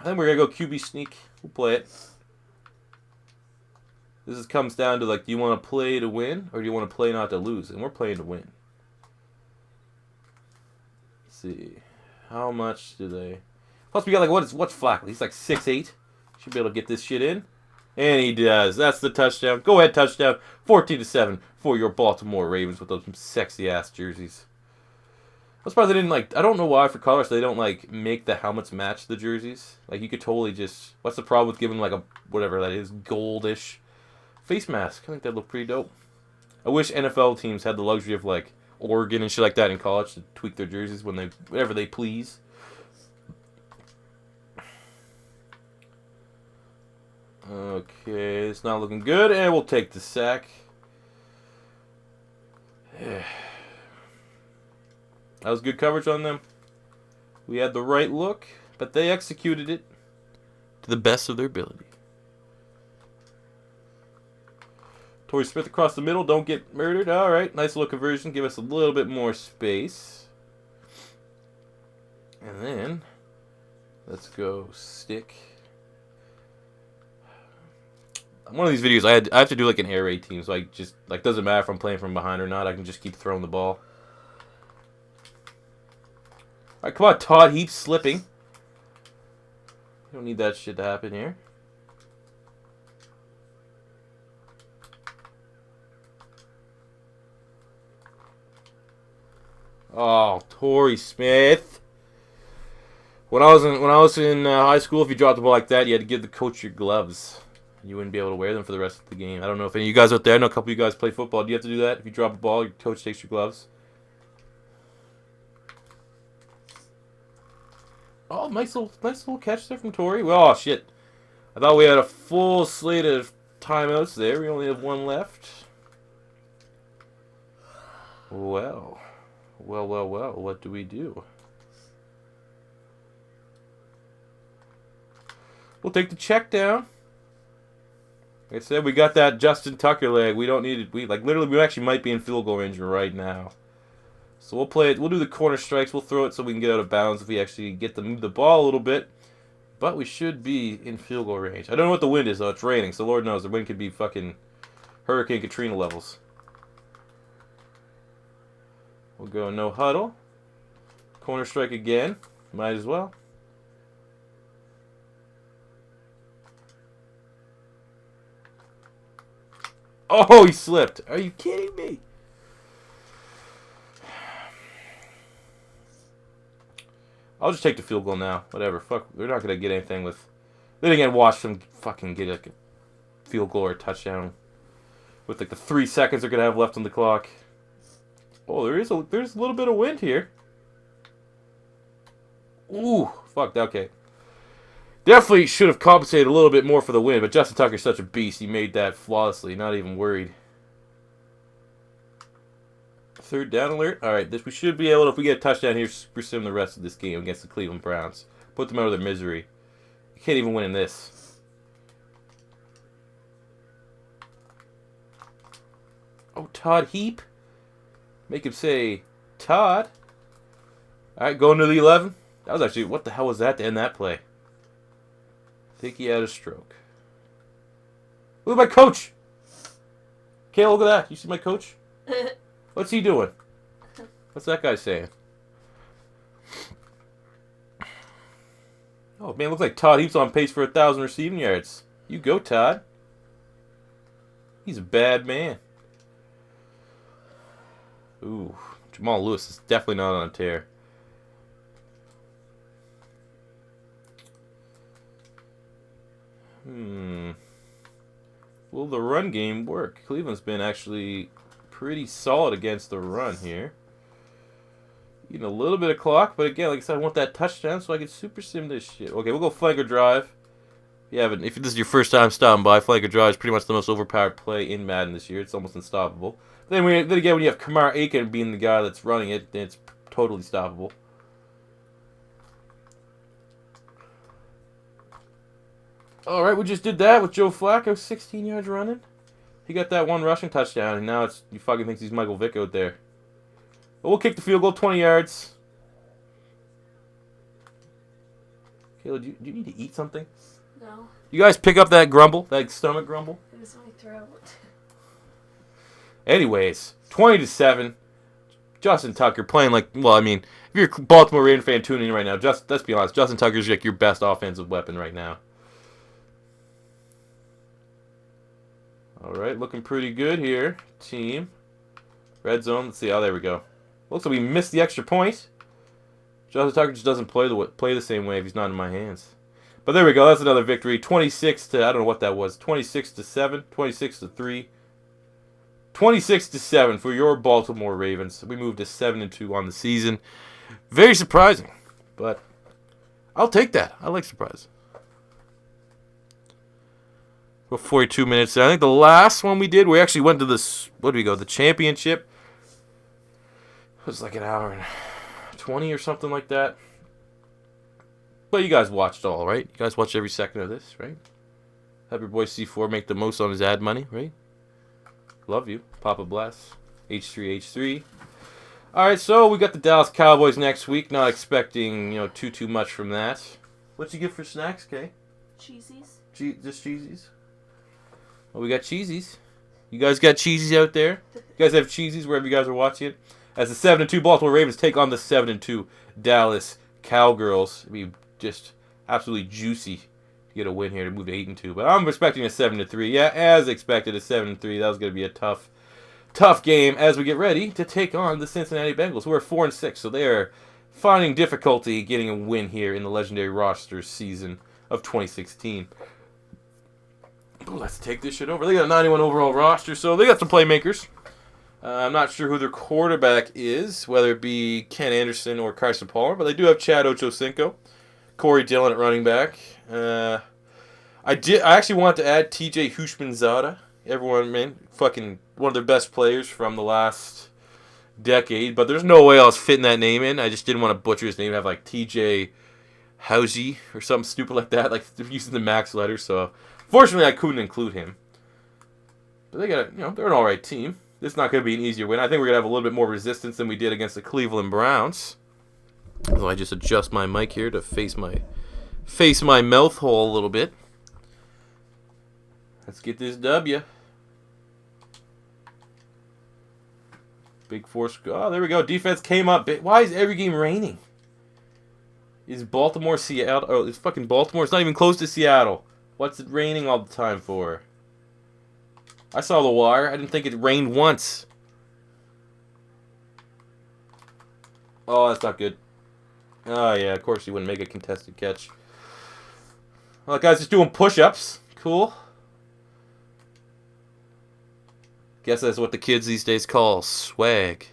Then we're going to go QB sneak. We'll play it. This comes down to, do you want to play to win, or do you want to play not to lose? And we're playing to win. Let's see. How much do they... Plus, we got, what's Flacco? He's 6'8". Should be able to get this shit in. And he does. That's the touchdown. Go ahead, touchdown. 14-7 for your Baltimore Ravens with those sexy-ass jerseys. I'm surprised they didn't, I don't know why for colors they don't, make the helmets match the jerseys. You could totally just... What's the problem with giving, a, whatever that is, goldish face mask? I think that'd look pretty dope. I wish NFL teams had the luxury of, Oregon and shit like that in college to tweak their jerseys whenever they please. Okay, it's not looking good, and we'll take the sack. That was good coverage on them. We had the right look, but they executed it to the best of their ability. Torrey Smith across the middle, don't get murdered. All right, nice little conversion. Give us a little bit more space. And then, let's go stick. One of these videos, I have to do an air raid team, so I just, doesn't matter if I'm playing from behind or not. I can just keep throwing the ball. All right, come on, Todd. He's slipping. You don't need that shit to happen here. Oh, Torrey Smith. When I was in high school, if you dropped the ball like that, you had to give the coach your gloves. You wouldn't be able to wear them for the rest of the game. I don't know if any of you guys out there, I know a couple of you guys play football. Do you have to do that? If you drop a ball, your coach takes your gloves. Oh, nice little catch there from Torrey. Well, oh, shit. I thought we had a full slate of timeouts there. We only have one left. Well. What do we do? We'll take the check down. Like I said, we got that Justin Tucker leg. We don't need it. We actually might be in field goal range right now. So we'll play it. We'll do the corner strikes. We'll throw it so we can get out of bounds if we actually get to move the ball a little bit. But we should be in field goal range. I don't know what the wind is though. It's raining, so Lord knows the wind could be fucking Hurricane Katrina levels. We'll go no huddle. Corner strike again. Might as well. Oh, he slipped. Are you kidding me? I'll just take the field goal now. Whatever. Fuck. They're not going to get anything with... Then again, watch them fucking get like a field goal or a touchdown with like the 3 seconds they're going to have left on the clock. Oh, there's a little bit of wind here. Ooh. Fuck. Okay. Definitely should have compensated a little bit more for the win, but Justin Tucker's such a beast. He made that flawlessly. Not even worried. Third down alert. All right, we should be able to, if we get a touchdown here, super sim the rest of this game against the Cleveland Browns. Put them out of their misery. You can't even win in this. Oh, Todd Heap. Make him say, Todd. All right, going to the 11. That was actually, what the hell was that to end that play? I think he had a stroke. Look at my coach. Kayla, look at that. You see my coach? What's he doing? What's that guy saying? Oh, man, looks like Todd Heap's on pace for 1,000 receiving yards. You go, Todd. He's a bad man. Ooh, Jamal Lewis is definitely not on a tear. Will the run game work? Cleveland's been actually pretty solid against the run here. Eating a little bit of clock, but again, like I said, I want that touchdown so I can super sim this shit. Okay, we'll go flanker drive. Yeah, but if this is your first time stopping by, flanker drive is pretty much the most overpowered play in Madden this year. It's almost unstoppable. Then again, when you have Kamar Aiken being the guy that's running it, then it's totally stoppable. Alright, we just did that with Joe Flacco, 16 yards running. He got that one rushing touchdown, and now he fucking thinks he's Michael Vick out there. But we'll kick the field goal, 20 yards. Kayla, do you need to eat something? No. You guys pick up that grumble, that stomach grumble? It was my throat. Anyways, 20-7. Justin Tucker playing like, well, I mean, if you're a Baltimore Ravens fan tuning in right now, let's be honest, Justin Tucker's like your best offensive weapon right now. Alright, looking pretty good here, team. Red zone, let's see, oh, there we go. Looks like we missed the extra point. Justin Tucker just doesn't play the same way if he's not in my hands. But there we go, that's another victory. 26 to, I don't know what that was, 26-7, 26-3. 26-7 for your Baltimore Ravens. We moved to 7-2 on the season. Very surprising, but I'll take that. I like surprise. For 42 minutes. I think the last one we did, we actually went to this, what did we go, the championship. It was like an hour and 20 or something like that. But you guys watched all, right? You guys watched every second of this, right? Have your boy C4 make the most on his ad money, right? Love you. Papa bless. H3H3. Alright, so we got the Dallas Cowboys next week. Not expecting, too much from that. What'd you get for snacks, Kay? Cheesies. Just cheesies? Well, we got cheesies. You guys got cheesies out there? You guys have cheesies wherever you guys are watching it? As the 7-2 Baltimore Ravens take on the 7-2 Dallas Cowgirls. It'd be just absolutely juicy to get a win here to move to 8-2. But I'm expecting a 7-3. Yeah, as expected, a 7-3. That was going to be a tough game as we get ready to take on the Cincinnati Bengals, who are 4-6. So they are finding difficulty getting a win here in the legendary roster season of 2016. Let's take this shit over. They got a 91 overall roster, so they got some playmakers. I'm not sure who their quarterback is, whether it be Ken Anderson or Carson Palmer, but they do have Chad Ochocinco, Corey Dillon at running back. I actually want to add TJ Hushmanzada. Everyone, man, fucking one of their best players from the last decade, but there's no way I was fitting that name in. I just didn't want to butcher his name, have like TJ Housey or something stupid like that, like using the max letters, so fortunately I couldn't include him. But they got, they're an alright team. This is not going to be an easier win. I think we're going to have a little bit more resistance than we did against the Cleveland Browns. So I just adjust my mic here to face my mouth hole a little bit. Let's get this W. Big force. Oh, there we go. Defense came up. Why is every game raining? Is Baltimore, Seattle? Oh, it's fucking Baltimore. It's not even close to Seattle. What's it raining all the time for? I saw the wire. I didn't think it rained once. Oh, that's not good. Oh, yeah, of course he wouldn't make a contested catch. Well, that guy's just doing push-ups. Cool. Guess that's what the kids these days call swag.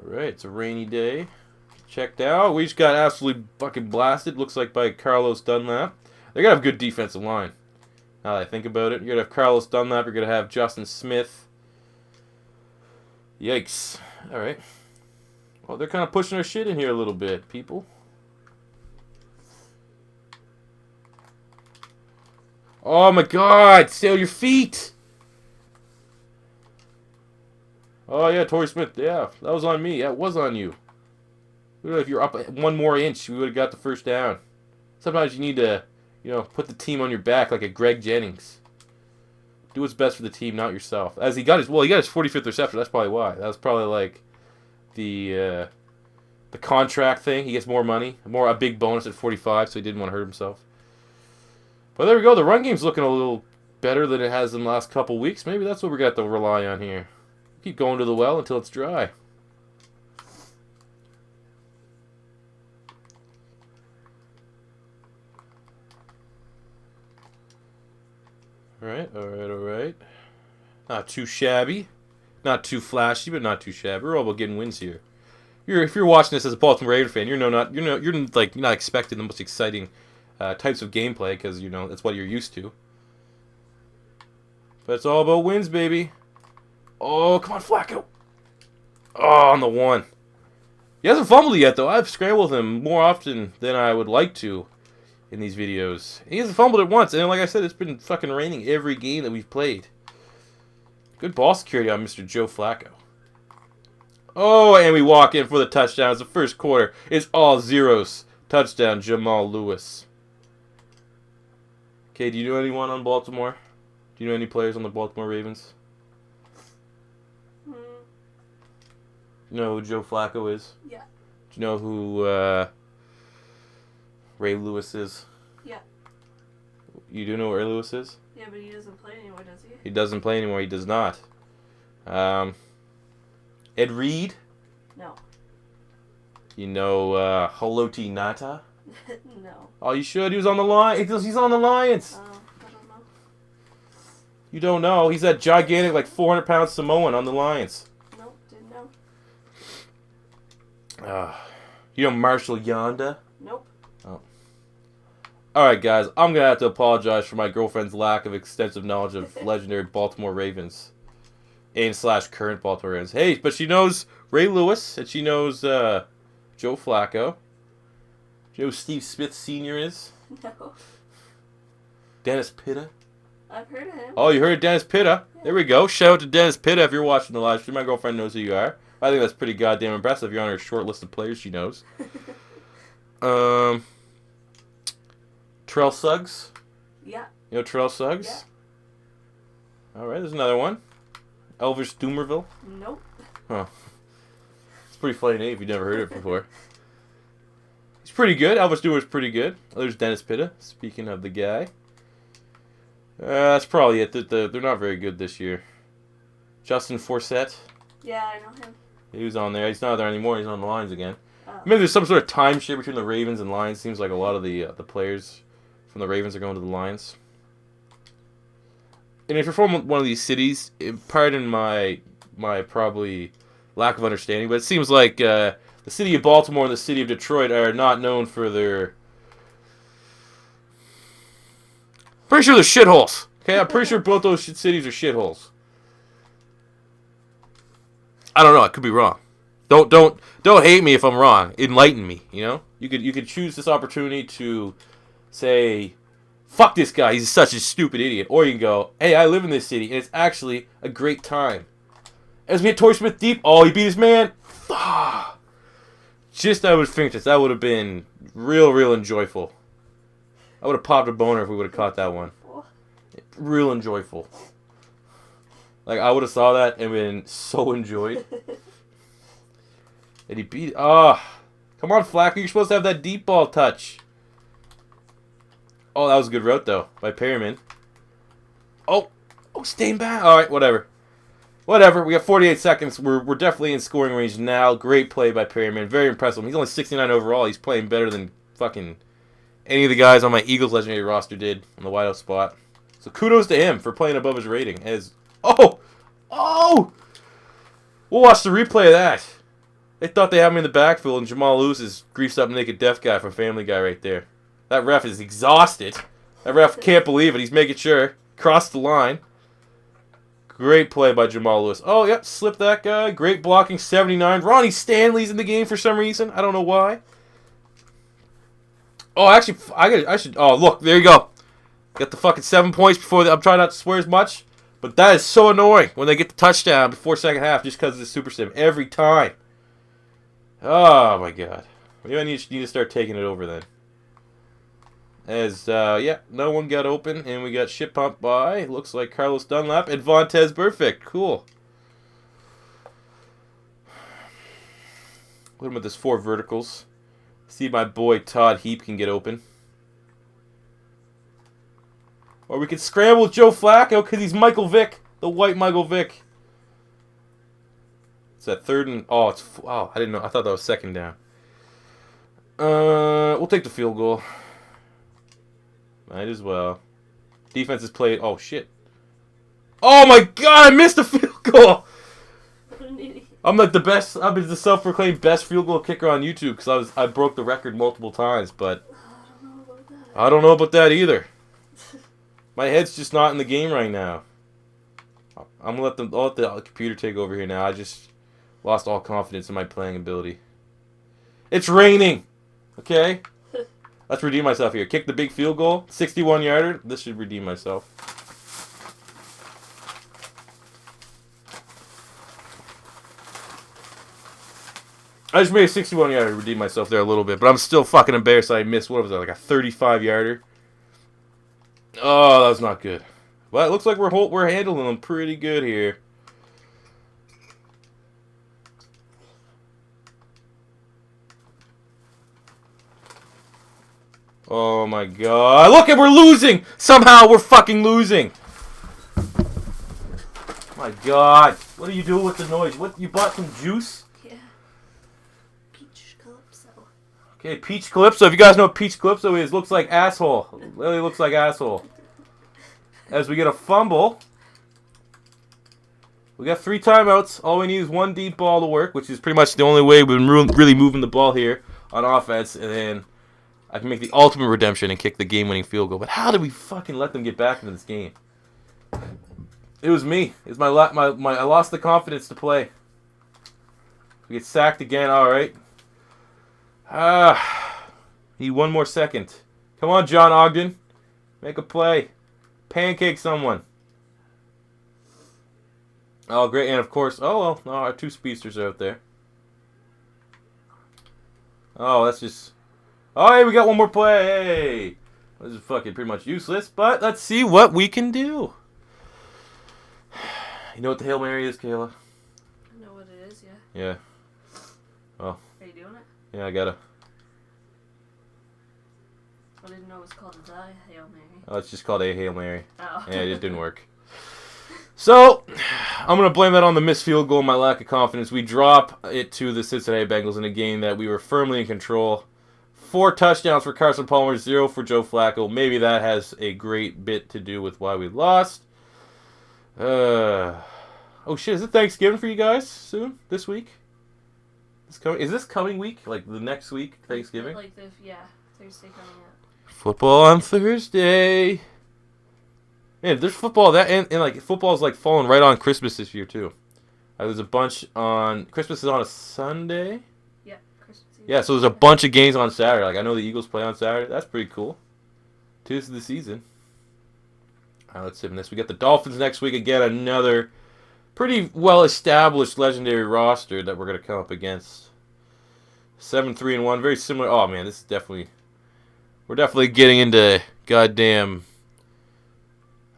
Alright, it's a rainy day. Checked out. We just got absolutely fucking blasted, looks like, by Carlos Dunlap. They're going to have a good defensive line. Now that I think about it. You're going to have Carlos Dunlap. You're going to have Justin Smith. Yikes. Alright. Well, they're kind of pushing our shit in here a little bit, people. Oh my god! Stay on your feet! Oh yeah, Torrey Smith. Yeah, that was on me. That was on you. If you're up one more inch, we would have got the first down. Sometimes you need to, put the team on your back like a Greg Jennings. Do what's best for the team, not yourself. As he got his 45th reception. That's probably why. That was probably like the contract thing. He gets more money, a big bonus at 45, so he didn't want to hurt himself. But there we go. The run game's looking a little better than it has in the last couple weeks. Maybe that's what we're going to have to rely on here. Keep going to the well until it's dry. Alright. Not too shabby. Not too flashy, but not too shabby. We're all about getting wins here. If you're watching this as a Baltimore Ravens fan, you're not expecting the most exciting types of gameplay because that's what you're used to. But it's all about wins, baby. Oh, come on, Flacco. Oh, on the one. He hasn't fumbled yet, though. I've scrambled him more often than I would like to in these videos. He hasn't fumbled it once, and like I said, it's been fucking raining every game that we've played. Good ball security on Mr. Joe Flacco. Oh, and we walk in for the touchdowns. The first quarter is all zeros. Touchdown, Jamal Lewis. Okay, do you know anyone on Baltimore? Do you know any players on the Baltimore Ravens? You know who Joe Flacco is? Yeah. Do you know who Ray Lewis is? Yeah. You do know who Ray Lewis is? Yeah, but he doesn't play anymore, does he? He doesn't play anymore. He does not. Ed Reed? No. You know Haloti Ngata? No. Oh, you should. He was on the Lions. He's on the Lions. I don't know. You don't know. He's that gigantic, like 400-pound Samoan on the Lions. Nope, didn't know. You know Marshall Yonda? Nope. Oh. Alright, guys. I'm going to have to apologize for my girlfriend's lack of extensive knowledge of legendary Baltimore Ravens. And / current Baltimore Ravens. Hey, but she knows Ray Lewis. And she knows Joe Flacco. Do you know who Steve Smith Sr. is? No. Dennis Pitta? I've heard of him. Oh, you heard of Dennis Pitta? Yeah. There we go. Shout out to Dennis Pitta if you're watching the live stream. My girlfriend knows who you are. I think that's pretty goddamn impressive. You're on her short list of players she knows. Terrell Suggs? Yeah. You know Terrell Suggs? Yeah. Alright, there's another one. Elvis Dumerville? Nope. Huh. It's a pretty funny name if you've never heard it before. He's pretty good. Elvis Dumerville's pretty good. Oh, there's Dennis Pitta. Speaking of the guy. That's probably it. They're not very good this year. Justin Forsett? Yeah, I know him. He was on there. He's not there anymore. He's on the Lions again. Maybe there's some sort of timeshare between the Ravens and Lions. Seems like a lot of the players from the Ravens are going to the Lions. And if you're from one of these cities, pardon my probably lack of understanding, but it seems like the city of Baltimore and the city of Detroit are not known for their... Pretty sure they're shitholes. Okay, I'm pretty sure both those cities are shitholes. I don't know. I could be wrong. Don't hate me if I'm wrong. Enlighten me. You could choose this opportunity to say, fuck this guy, he's such a stupid idiot. Or you can go, hey, I live in this city, and it's actually a great time. As we hit Torrey Smith deep, oh, he beat his man. Just out of his fingertips. That would have been real enjoyable. I would have popped a boner if we would have caught that one. Real enjoyable. Like, I would have saw that and been so enjoyed. And he beat it. Come on, Flacco. You're supposed to have that deep ball touch. Oh, that was a good route, though, by Perryman. Oh, staying back. All right, whatever. Whatever. We got 48 seconds. We're definitely in scoring range now. Great play by Perryman. Very impressive. He's only 69 overall. He's playing better than fucking any of the guys on my Eagles legendary roster did on the wideout spot. So kudos to him for playing above his rating. Oh! We'll watch the replay of that. They thought they had me in the backfield, and Jamal Lewis is greased up naked deaf guy from Family Guy right there. That ref is exhausted. That ref can't believe it. He's making sure. Crossed the line. Great play by Jamal Lewis. Oh, yep, slipped that guy. Great blocking, 79. Ronnie Stanley's in the game for some reason. I don't know why. Oh, actually, I should. Oh, look, there you go. Got the fucking 7 points before. I'm trying not to swear as much, but that is so annoying when they get the touchdown before second half just because of the super sim every time. Oh my god. Maybe I need to start taking it over then. No one got open, and we got shit pumped by, looks like Carlos Dunlap and Vontez Perfect. Cool. Put him with his 4 verticals. See my boy Todd Heap can get open. Or we could scramble Joe Flacco because he's Michael Vick, the white Michael Vick. It's that third and... Oh, I didn't know. I thought that was second down. We'll take the field goal. Might as well. Defense is played... Oh, shit. Oh, my God! I missed the field goal! I'm like the best... I'm the self-proclaimed best field goal kicker on YouTube because I broke the record multiple times, but... I don't know about that either. My head's just not in the game right now. I'll let the computer take over here now. I just... lost all confidence in my playing ability. It's raining! Okay? Let's redeem myself here. Kick the big field goal. 61-yarder. This should redeem myself. I just made a 61-yarder to redeem myself there a little bit. But I'm still fucking embarrassed I missed, what was that, like a 35-yarder? Oh, that was not good. But it looks like we're handling them pretty good here. Oh my god. Look, we're losing! Somehow we're fucking losing! My god. What are you doing with the noise? What, you bought some juice? Yeah. Peach Calypso. Okay, Peach Calypso. If you guys know what Peach Calypso is, looks like asshole. Literally looks like asshole. As we get a fumble. We got 3 timeouts. All we need is 1 deep ball to work, which is pretty much the only way we've been really moving the ball here on offense. And then I can make the ultimate redemption and kick the game-winning field goal. But how did we fucking let them get back into this game? It was me. It was I lost the confidence to play. We get sacked again. All right. Need 1 more second. Come on, John Ogden. Make a play. Pancake someone. Oh, great. And, of course, oh, well, no, our 2 speedsters are out there. Oh, that's just... Oh, hey, we got 1 more play. Hey. This is fucking pretty much useless, but let's see what we can do. You know what the Hail Mary is, Kayla? I know what it is, yeah. Yeah. Oh. Are you doing it? Yeah, I gotta. I didn't know it was called a Hail Mary. Oh, it's just called a Hail Mary. Oh. Yeah, it didn't work. So, I'm going to blame that on the missed field goal and my lack of confidence. We drop it to the Cincinnati Bengals in a game that we were firmly in control. 4 touchdowns for Carson Palmer, 0 for Joe Flacco. Maybe that has a great bit to do with why we lost. Oh shit, is it Thanksgiving for you guys soon? This week? Is this coming week? Like the next week, Thanksgiving? Yeah, Thursday coming up. Football on Thursday. Man, there's football and like football's like falling right on Christmas this year too. There's a bunch on Christmas is on a Sunday. Yeah, Christmas Eve. Yeah, so there's a bunch of games on Saturday. Like I know the Eagles play on Saturday. That's pretty cool. 2 of the season. All right, let's sim this. We got the Dolphins next week again. Another pretty well-established legendary roster that we're gonna come up against. 7-3-1, very similar. Oh man, this is definitely. We're definitely getting into goddamn.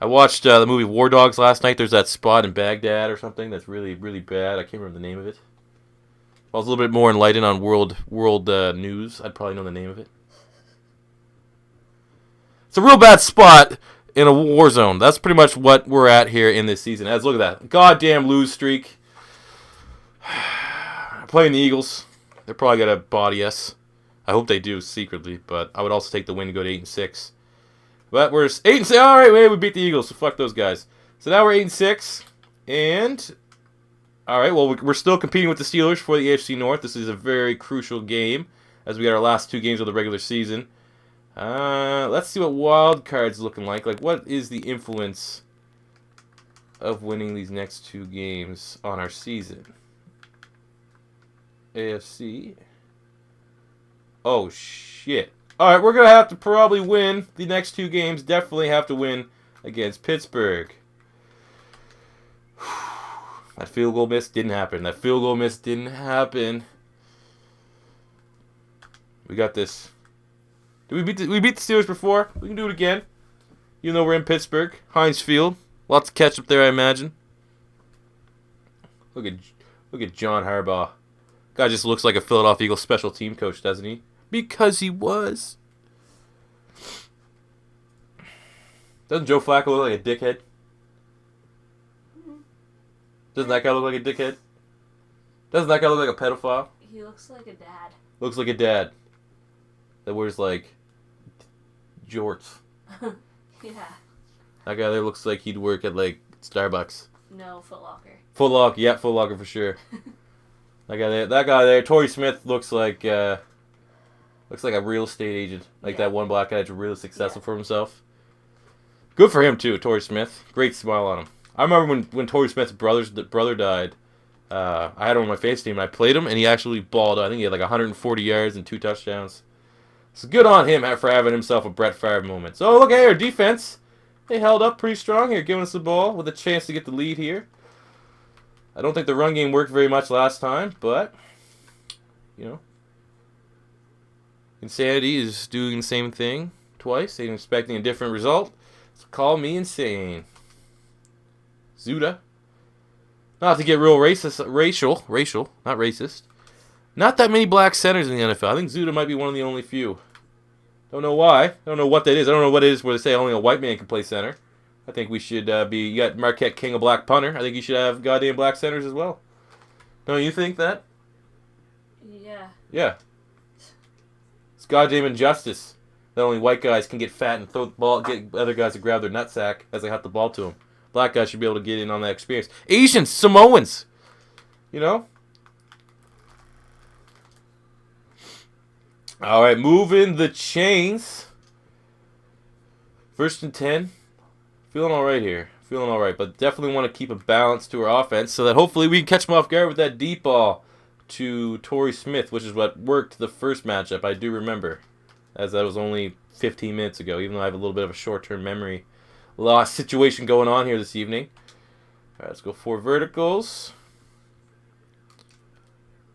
I watched the movie War Dogs last night. There's that spot in Baghdad or something that's really, really bad. I can't remember the name of it. If I was a little bit more enlightened on world news, I'd probably know the name of it. It's a real bad spot. in a war zone. That's pretty much what we're at here in this season. As look at that goddamn lose streak. Playing the Eagles, they're probably gonna body us. I hope they do secretly, but I would also take the win to go to 8-6. But we're 8-6. All right, wait, we beat the Eagles, so fuck those guys. So now we're 8-6, and all right, well we're still competing with the Steelers for the AFC North. This is a very crucial game as we got our last 2 games of the regular season. Let's see what wild card's looking like. Like, what is the influence of winning these next 2 games on our season? AFC. Oh, shit. All right, we're going to have to probably win the next 2 games. Definitely have to win against Pittsburgh. That field goal miss didn't happen. We got this. We beat the Steelers before. We can do it again. Even though we're in Pittsburgh. Heinz Field. Lots of catch up there, I imagine. Look at John Harbaugh. Guy just looks like a Philadelphia Eagles special team coach, doesn't he? Because he was. Doesn't Joe Flacco look like a dickhead? Doesn't that guy look like a dickhead? Doesn't that guy look like a pedophile? He looks like a dad. Looks like a dad that wears like jorts. Yeah. That guy there looks like he'd work at like Starbucks. No, Foot Locker. Foot Locker, yeah, Foot Locker for sure. That guy there, Torrey Smith looks like a real estate agent. Like that one black guy that's really successful for himself. Good for him too, Torrey Smith. Great smile on him. I remember when Torrey Smith's brother died. I had him on my fantasy team and I played him and he actually balled. I think he had like 140 yards and 2 touchdowns. So good on him for having himself a Brett Favre moment. So look at our defense. They held up pretty strong here, giving us the ball with a chance to get the lead here. I don't think the run game worked very much last time, but, you know, insanity is doing the same thing twice and expecting a different result. So call me insane. Zuda. Not to get real racial, not racist. Not that many black centers in the NFL. I think Zuda might be one of the only few. Don't know why. Don't know what that is. I don't know what it is where they say only a white man can play center. I think we should be... You got Marquette King, a black punter. I think you should have goddamn black centers as well. Don't you think that? Yeah. Yeah. It's goddamn injustice that only white guys can get fat and throw the ball, get other guys to grab their nutsack as they hit the ball to them. Black guys should be able to get in on that experience. Asians, Samoans, you know? All right, moving the chains. 1st and 10. Feeling all right here. Feeling all right, but definitely want to keep a balance to our offense so that hopefully we can catch them off guard with that deep ball to Torrey Smith, which is what worked the first matchup. I do remember, as that was only 15 minutes ago, even though I have a little bit of a short-term memory loss situation going on here this evening. All right, let's go 4 verticals.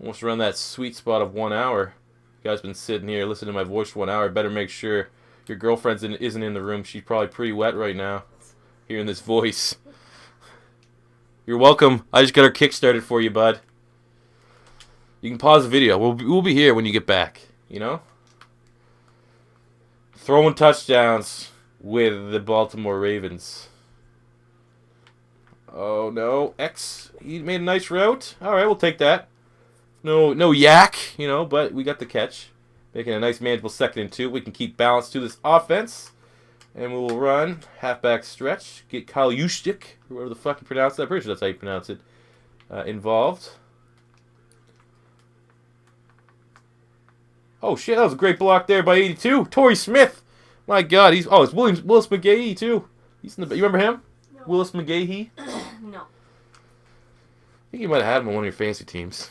Almost around that sweet spot of 1 hour. You guys been sitting here listening to my voice for 1 hour. Better make sure your girlfriend isn't in the room. She's probably pretty wet right now, hearing this voice. You're welcome. I just got her kick-started for you, bud. You can pause the video. We'll be here when you get back, you know? Throwing touchdowns with the Baltimore Ravens. Oh, no. X, he made a nice route. All right, we'll take that. No yak, you know, but we got the catch. Making a nice manageable 2nd and 2. We can keep balance to this offense. And we will run halfback stretch. Get Kyle Juszczyk, or whatever the fuck you pronounce that. I'm pretty sure that's how you pronounce it. Involved. Oh, shit, that was a great block there by 82. Torrey Smith. My God, it's Willis McGahee, too. He's in the... You remember him? No. Willis McGahee? No. I think you might have had him on one of your fantasy teams.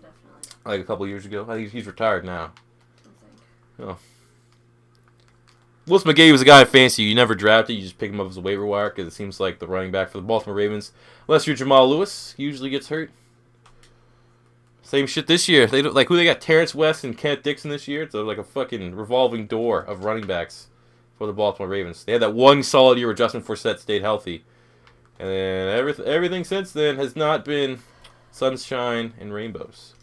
Definitely. Like a couple years ago. I think he's retired now. I think. Oh. Willis McGahee was a guy in fantasy you never drafted. You just pick him up as a waiver wire because it seems like the running back for the Baltimore Ravens, unless you're Jamal Lewis, usually gets hurt. Same shit this year. They don't, like who they got? Terrence West and Kenneth Dixon this year. It's like a fucking revolving door of running backs for the Baltimore Ravens. They had that one solid year where Justin Forsett stayed healthy, and then everything since then has not been sunshine and rainbows.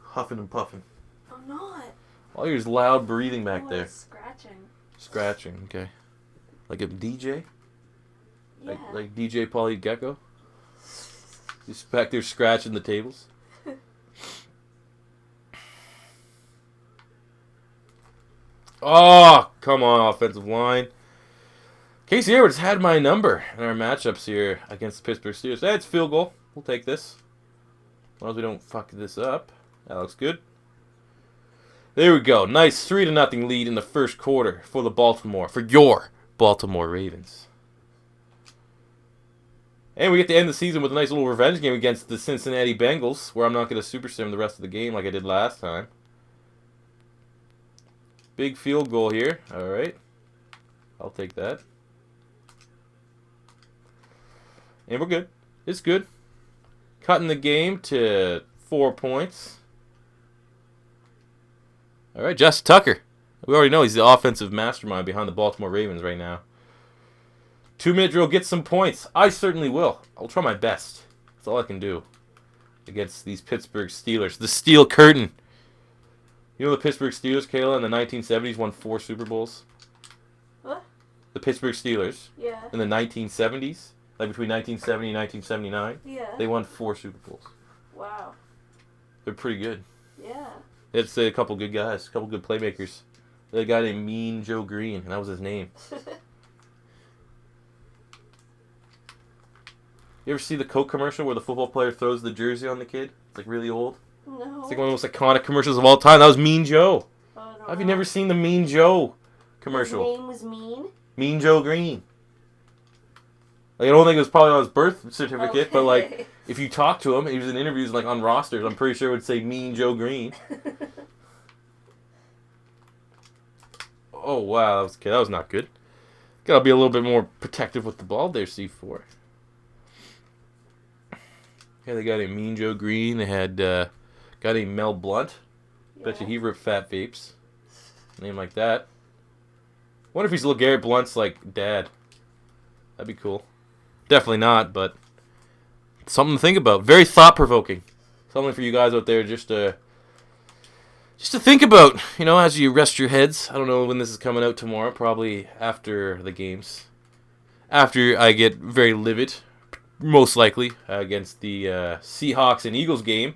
Huffing and puffing. I'm not. All here's loud breathing back there. Scratching. Scratching, okay. Like a DJ? Yeah. Like DJ Paulie Gecko? He's back there scratching the tables. Oh, come on, offensive line. Casey Hayward's had my number in our matchups here against the Pittsburgh Steelers. That's field goal. We'll take this. As long as we don't fuck this up. That looks good. There we go. Nice 3-0 lead in the first quarter for your Baltimore Ravens. And we get to end the season with a nice little revenge game against the Cincinnati Bengals, where I'm not going to super sim the rest of the game like I did last time. Big field goal here. All right. I'll take that. And we're good. It's good. Cutting the game to 4 points. All right, Justin Tucker. We already know he's the offensive mastermind behind the Baltimore Ravens right now. 2-minute drill, get some points. I certainly will. I'll try my best. That's all I can do against these Pittsburgh Steelers. The Steel Curtain. You know the Pittsburgh Steelers, Kayla, in the 1970s won 4 Super Bowls? What? The Pittsburgh Steelers. Yeah. In the 1970s, like between 1970 and 1979, Yeah. they won 4 Super Bowls. Wow. They're pretty good. Yeah. They had a couple good guys, a couple good playmakers. They had a guy named Mean Joe Green, and that was his name. You ever see the Coke commercial where the football player throws the jersey on the kid? It's like really old. No. It's like one of the most iconic commercials of all time. That was Mean Joe. Oh, no. Have you never seen the Mean Joe commercial? His name was Mean? Mean Joe Green. Like, I don't think it was probably on his birth certificate, but like if you talk to him, he was in interviews like on rosters, I'm pretty sure it would say Mean Joe Green. Oh wow, that was not good. Gotta be a little bit more protective with the ball there, C4. Yeah, they got a Mean Joe Green. They had guy named Mel Blunt. Bet you he ripped fat vapes. Name like that. Wonder if he's LeGarrette Blunt's like dad. That'd be cool. Definitely not, but something to think about. Very thought provoking. Something for you guys out there just to think about, you know, as you rest your heads. I don't know when this is coming out tomorrow. Probably after the games. After I get very livid, most likely, against the Seahawks and Eagles game.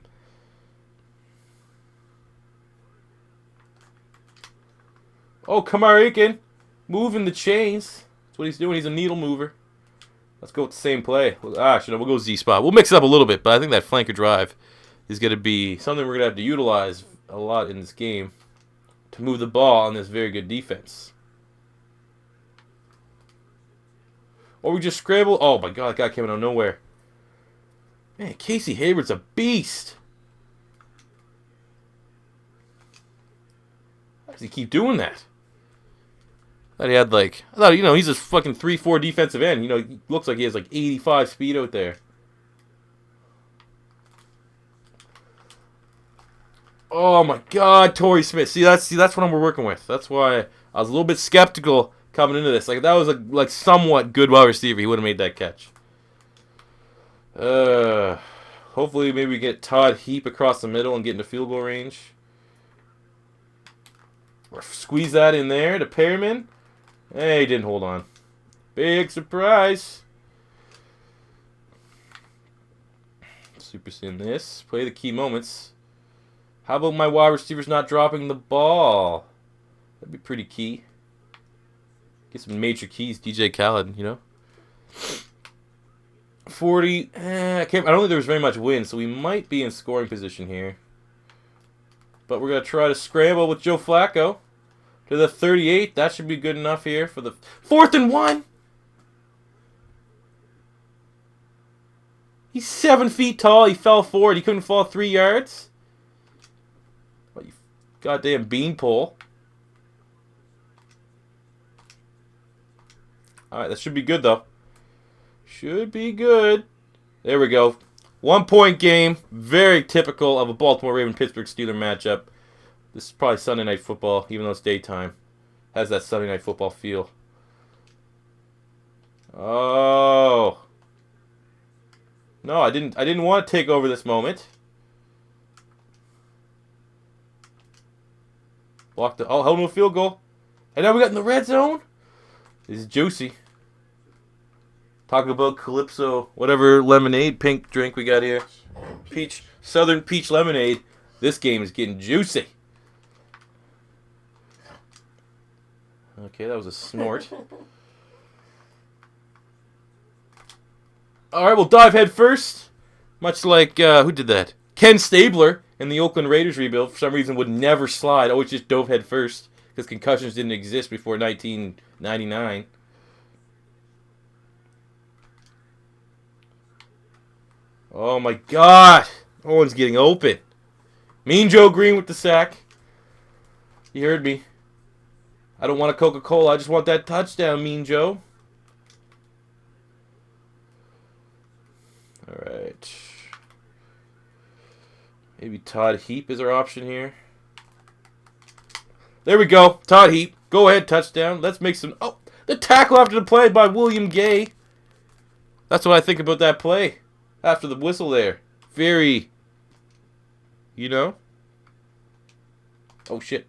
Oh, Kamar Aiken. Moving the chains. That's what he's doing. He's a needle mover. Let's go with the same play. We'll go Z-spot. We'll mix it up a little bit, but I think that flanker drive is going to be something we're going to have to utilize a lot in this game to move the ball on this very good defense. Or we just scramble. Oh, my God. That guy came out of nowhere. Man, Casey Hayward's a beast. How does he keep doing that? I thought, you know, he's a fucking 3-4 defensive end. You know, he looks like he has like 85 speed out there. Oh my God, Torrey Smith. See, that's what we're working with. That's why I was a little bit skeptical coming into this. Like, if that was a somewhat good wide receiver, he would have made that catch. Hopefully maybe we get Todd Heap across the middle and get into field goal range. Or squeeze that in there to Perryman. Hey, he didn't hold on. Big surprise. Super sim this. Play the key moments. How about my wide receivers not dropping the ball? That'd be pretty key. Get some major keys, DJ Khaled, you know. 40. I don't think there was very much wind, so we might be in scoring position here. But we're going to try to scramble with Joe Flacco. To the 38. That should be good enough here for the 4th and 1. He's 7 feet tall. He fell forward. He couldn't fall 3 yards. What, you goddamn beanpole. Alright, that should be good, though. Should be good. There we go. 1 point game. Very typical of a Baltimore Ravens-Pittsburgh Steelers matchup. This is probably Sunday Night Football, even though it's daytime. Has that Sunday Night Football feel. Oh. No, I didn't want to take over this moment. Block the... Oh, held him a field goal. And now we got in the red zone. This is juicy. Talking about Calypso, whatever lemonade pink drink we got here. Peach, Southern Peach Lemonade. This game is getting juicy. Okay, that was a snort. Alright, we'll dive head first. Much like, who did that? Ken Stabler in the Oakland Raiders rebuild, for some reason, would never slide. Always just dove head first. Because concussions didn't exist before 1999. Oh my god! Owen's getting open. Mean Joe Green with the sack. You heard me. I don't want a Coca-Cola. I just want that touchdown, Mean Joe. Alright. Maybe Todd Heap is our option here. There we go. Todd Heap. Go ahead, touchdown. Let's make some... Oh, the tackle after the play by William Gay. That's what I think about that play. After the whistle there. Very... You know? Oh, shit.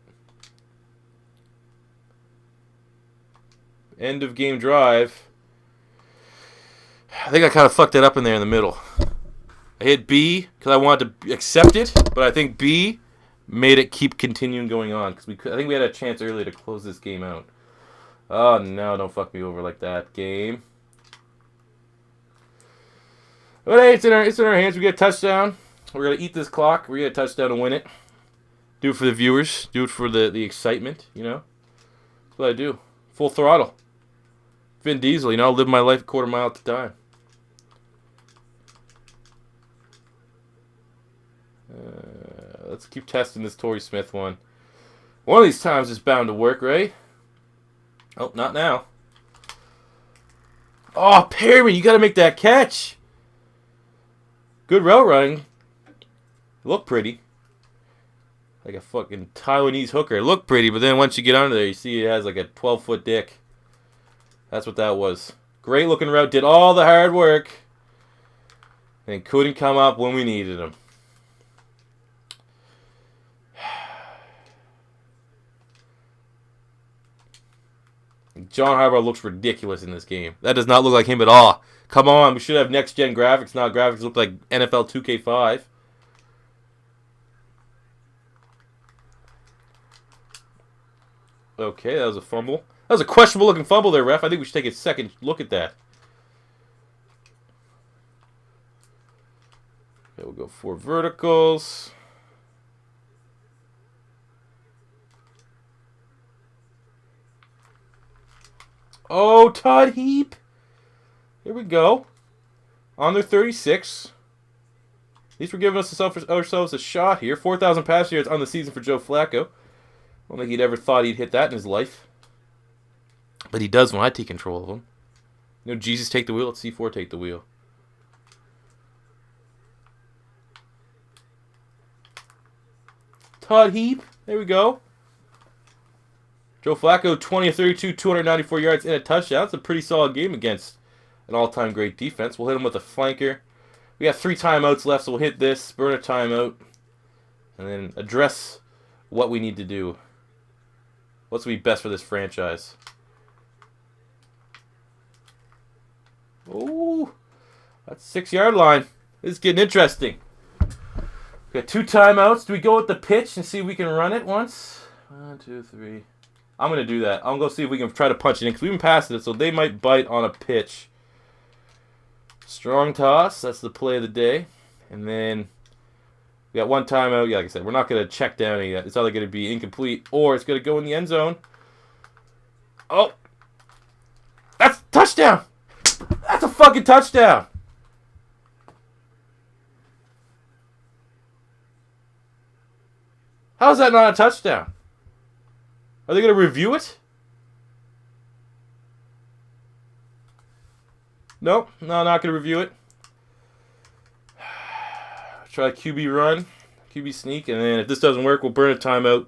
End of game drive. I think I kind of fucked that up in there in the middle. I hit B because I wanted to accept it, but I think B made it keep continuing going on. Because I think we had a chance earlier to close this game out. Oh, no, don't fuck me over like that, game. But hey, it's in our hands. We get a touchdown. We're going to eat this clock. We're going to get a touchdown to win it. Do it for the viewers. Do it for the excitement, you know. That's what I do. Full throttle. Vin Diesel, you know, live my life a quarter mile at a time. Let's keep testing this Torrey Smith one. One of these times it's bound to work, right? Oh, not now. Oh, Perryman, you got to make that catch. Good route running. Look pretty. Like a fucking Taiwanese hooker. It looked pretty, but then once you get under there, you see it has like a 12-foot dick. That's what that was. Great looking route. Did all the hard work. And couldn't come up when we needed him. John Harbaugh looks ridiculous in this game. That does not look like him at all. Come on, we should have next-gen graphics. Now graphics look like NFL 2K5. Okay, that was a fumble. That was a questionable-looking fumble there, ref. I think we should take a second look at that. Okay, we'll go 4 verticals. Oh, Todd Heap. Here we go. On their 36. At least we're giving ourselves a shot here. 4,000 pass yards on the season for Joe Flacco. I don't think he'd ever thought he'd hit that in his life. But he does when I take control of him. You know, Jesus take the wheel. Let's C4 take the wheel. Todd Heap. There we go. Joe Flacco, 20 of 32, 294 yards and a touchdown. That's a pretty solid game against an all-time great defense. We'll hit him with a flanker. We got 3 timeouts left, so we'll hit this, burn a timeout, and then address what we need to do. What's going to be best for this franchise? Oh, that's 6-yard line. This is getting interesting. We got 2 timeouts. Do we go with the pitch and see if we can run it once? 1, 2, 3. I'm going to do that. I'm going to see if we can try to punch it in because we've been passing it, so they might bite on a pitch. Strong toss. That's the play of the day. And then we got 1 timeout. Yeah, like I said, we're not going to check down any of that. It's either going to be incomplete or it's going to go in the end zone. Oh. That's touchdown. That's a fucking touchdown. How is that not a touchdown? Are they going to review it? Nope. No, not going to review it. Try QB run, QB sneak, and then if this doesn't work, we'll burn a timeout.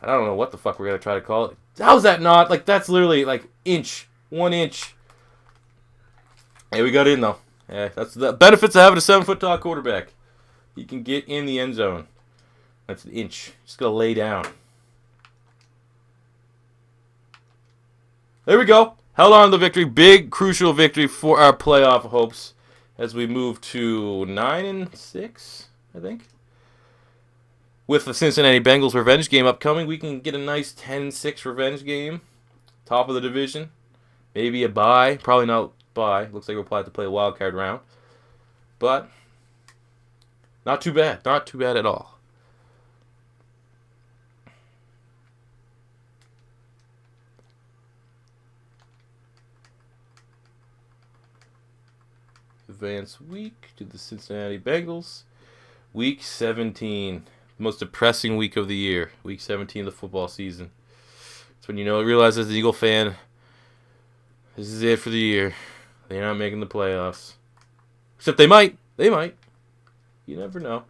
I don't know what the fuck we're going to try to call it. How's that not? Like, that's literally like 1 inch. Hey, we got in, though. Yeah, that's the benefits of having a 7-foot tall quarterback. He can get in the end zone. That's an inch. Just going to lay down. There we go. Held on to the victory. Big, crucial victory for our playoff hopes as we move to 9-6, I think. With the Cincinnati Bengals revenge game upcoming, we can get a nice 10-6 revenge game. Top of the division. Maybe a bye. Probably not bye. Looks like we'll probably have to play a wild card round. But not too bad. Not too bad at all. Advance week to the Cincinnati Bengals. Week 17. Most depressing week of the year. Week 17 of the football season. That's when you realize as an Eagle fan, this is it for the year. They're not making the playoffs. Except they might. They might. You never know.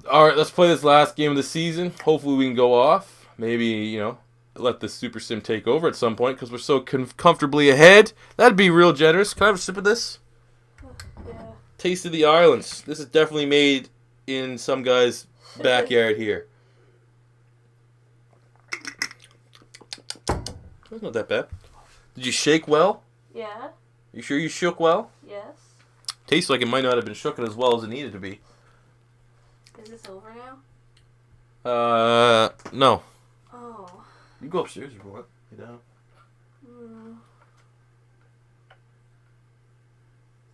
Alright, let's play this last game of the season. Hopefully we can go off. Maybe, let the Super Sim take over at some point because we're so comfortably ahead. That'd be real generous. Can I have a sip of this? Yeah. Taste of the Islands. This is definitely made in some guy's backyard here. That's not that bad. Did you shake well? Yeah. You sure you shook well? Yes. Tastes like it might not have been shooken as well as it needed to be. Is this over now? No. Oh. You go upstairs if you want. Get down.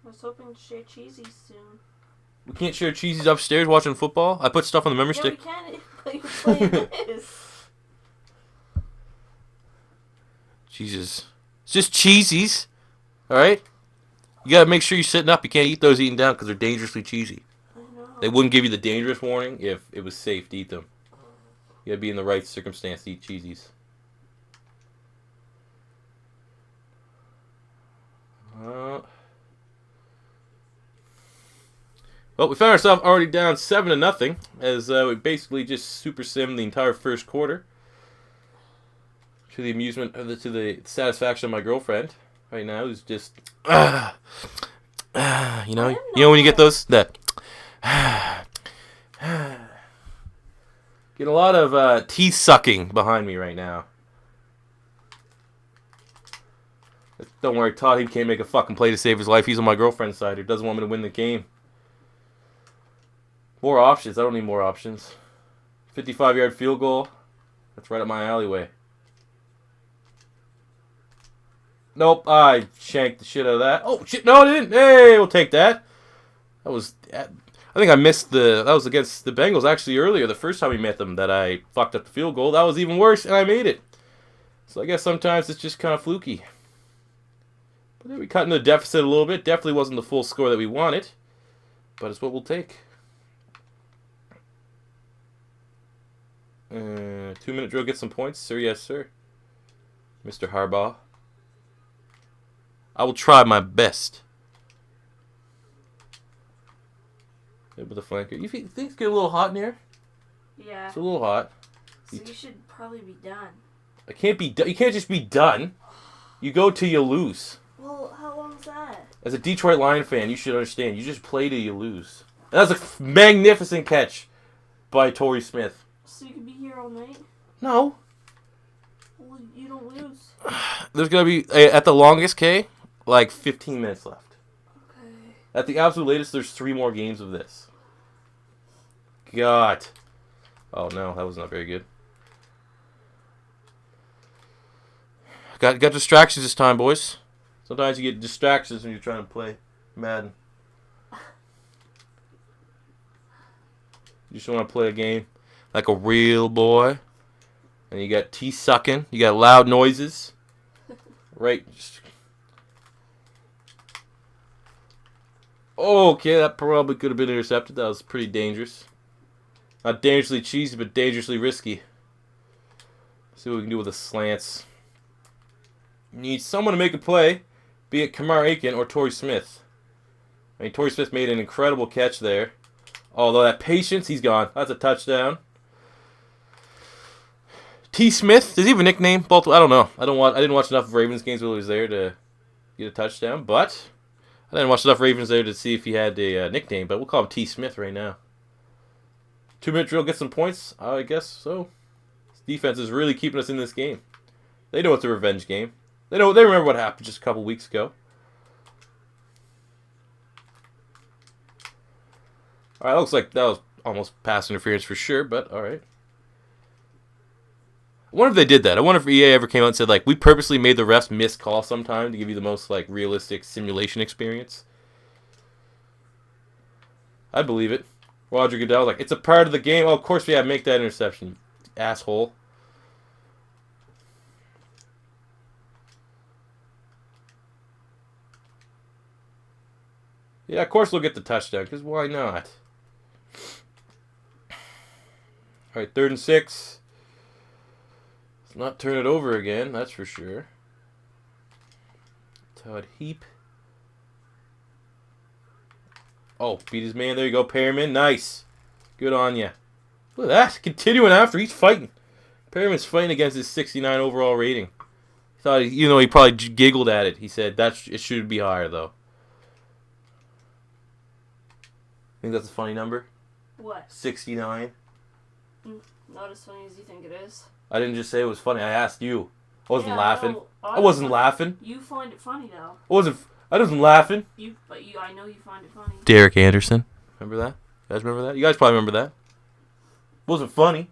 I was hoping to share cheesies soon. We can't share cheesies upstairs watching football. I put stuff on the memory Yeah, stick. we can, but you're playing this. Jesus. It's just cheesies. Alright? You gotta make sure you're sitting up. You can't eat those eating down because they're dangerously cheesy. I know. They wouldn't give you the dangerous warning if it was safe to eat them. You gotta be in the right circumstance to eat cheesies. Well, we found ourselves already down 7-0 as we basically just super simmed the entire first quarter. To the amusement to the satisfaction of my girlfriend right now, who's just when you get those that get a lot of teeth sucking behind me right now. Don't worry, Todd. He can't make a fucking play to save his life. He's on my girlfriend's side. Who doesn't want me to win the game. More options. I don't need more options. 55-yard field goal. That's right up my alleyway. Nope, I shanked the shit out of that. Oh, shit, no, I didn't. Hey, we'll take that. I think I missed that was against the Bengals actually earlier, the first time we met them, that I fucked up the field goal. That was even worse, and I made it. So I guess sometimes it's just kind of fluky. But then we cut into the deficit a little bit. Definitely wasn't the full score that we wanted, but it's what we'll take. 2-minute drill, get some points, sir. Yes, sir. Mr. Harbaugh. I will try my best. With the flanker. You think it's getting a little hot in here? Yeah. It's a little hot. So you should probably be done. I can't be done. You can't just be done. You go till you lose. Well, how long's that? As a Detroit Lion fan, you should understand. You just play till you lose. That was a magnificent catch by Torrey Smith. So you could be here all night? No. Well, you don't lose. There's going to be, at the longest, K, like 15 minutes left. Okay. At the absolute latest, there's 3 more games of this. God. Oh, no, that was not very good. Got distractions this time, boys. Sometimes you get distractions when you're trying to play Madden. You just want to play a game like a real boy. And you got teeth sucking. You got loud noises. Right. Okay, that probably could have been intercepted. That was pretty dangerous. Not dangerously cheesy, but dangerously risky. See what we can do with the slants. You need someone to make a play, be it Kamar Aiken or Torrey Smith. I mean, Torrey Smith made an incredible catch there. Although that patience, he's gone. That's a touchdown. T. Smith, does he have a nickname? Baltimore, I don't know. I didn't watch enough Ravens games while he was there to get a touchdown, but I didn't watch enough Ravens there to see if he had a nickname. But we'll call him T. Smith right now. 2-minute drill, get some points. I guess so. This defense is really keeping us in this game. They know it's a revenge game. They remember what happened just a couple weeks ago. All right, looks like that was almost pass interference for sure, but all right. I wonder if they did that. I wonder if EA ever came out and said, like, we purposely made the refs miss call sometime to give you the most, like, realistic simulation experience. I believe it. Roger Goodell, like, it's a part of the game. Oh, of course we have to make that interception, you asshole. Yeah, of course we'll get the touchdown, because why not? All right, 3rd and 6. Let's not turn it over again, that's for sure. Todd Heap. Oh, beat his man. There you go, Perriman. Nice. Good on ya. Look at that. Continuing after. He's fighting. Perriman's fighting against his 69 overall rating. Thought, he probably giggled at it. He said, it should be higher, though. Think that's a funny number? What? 69. Not as funny as you think it is. I didn't just say it was funny. I asked you. I wasn't laughing. No, I wasn't laughing. You find it funny, though. I wasn't laughing. I know you find it funny. Derek Anderson. Remember that? You guys remember that? You guys probably remember that. Wasn't funny.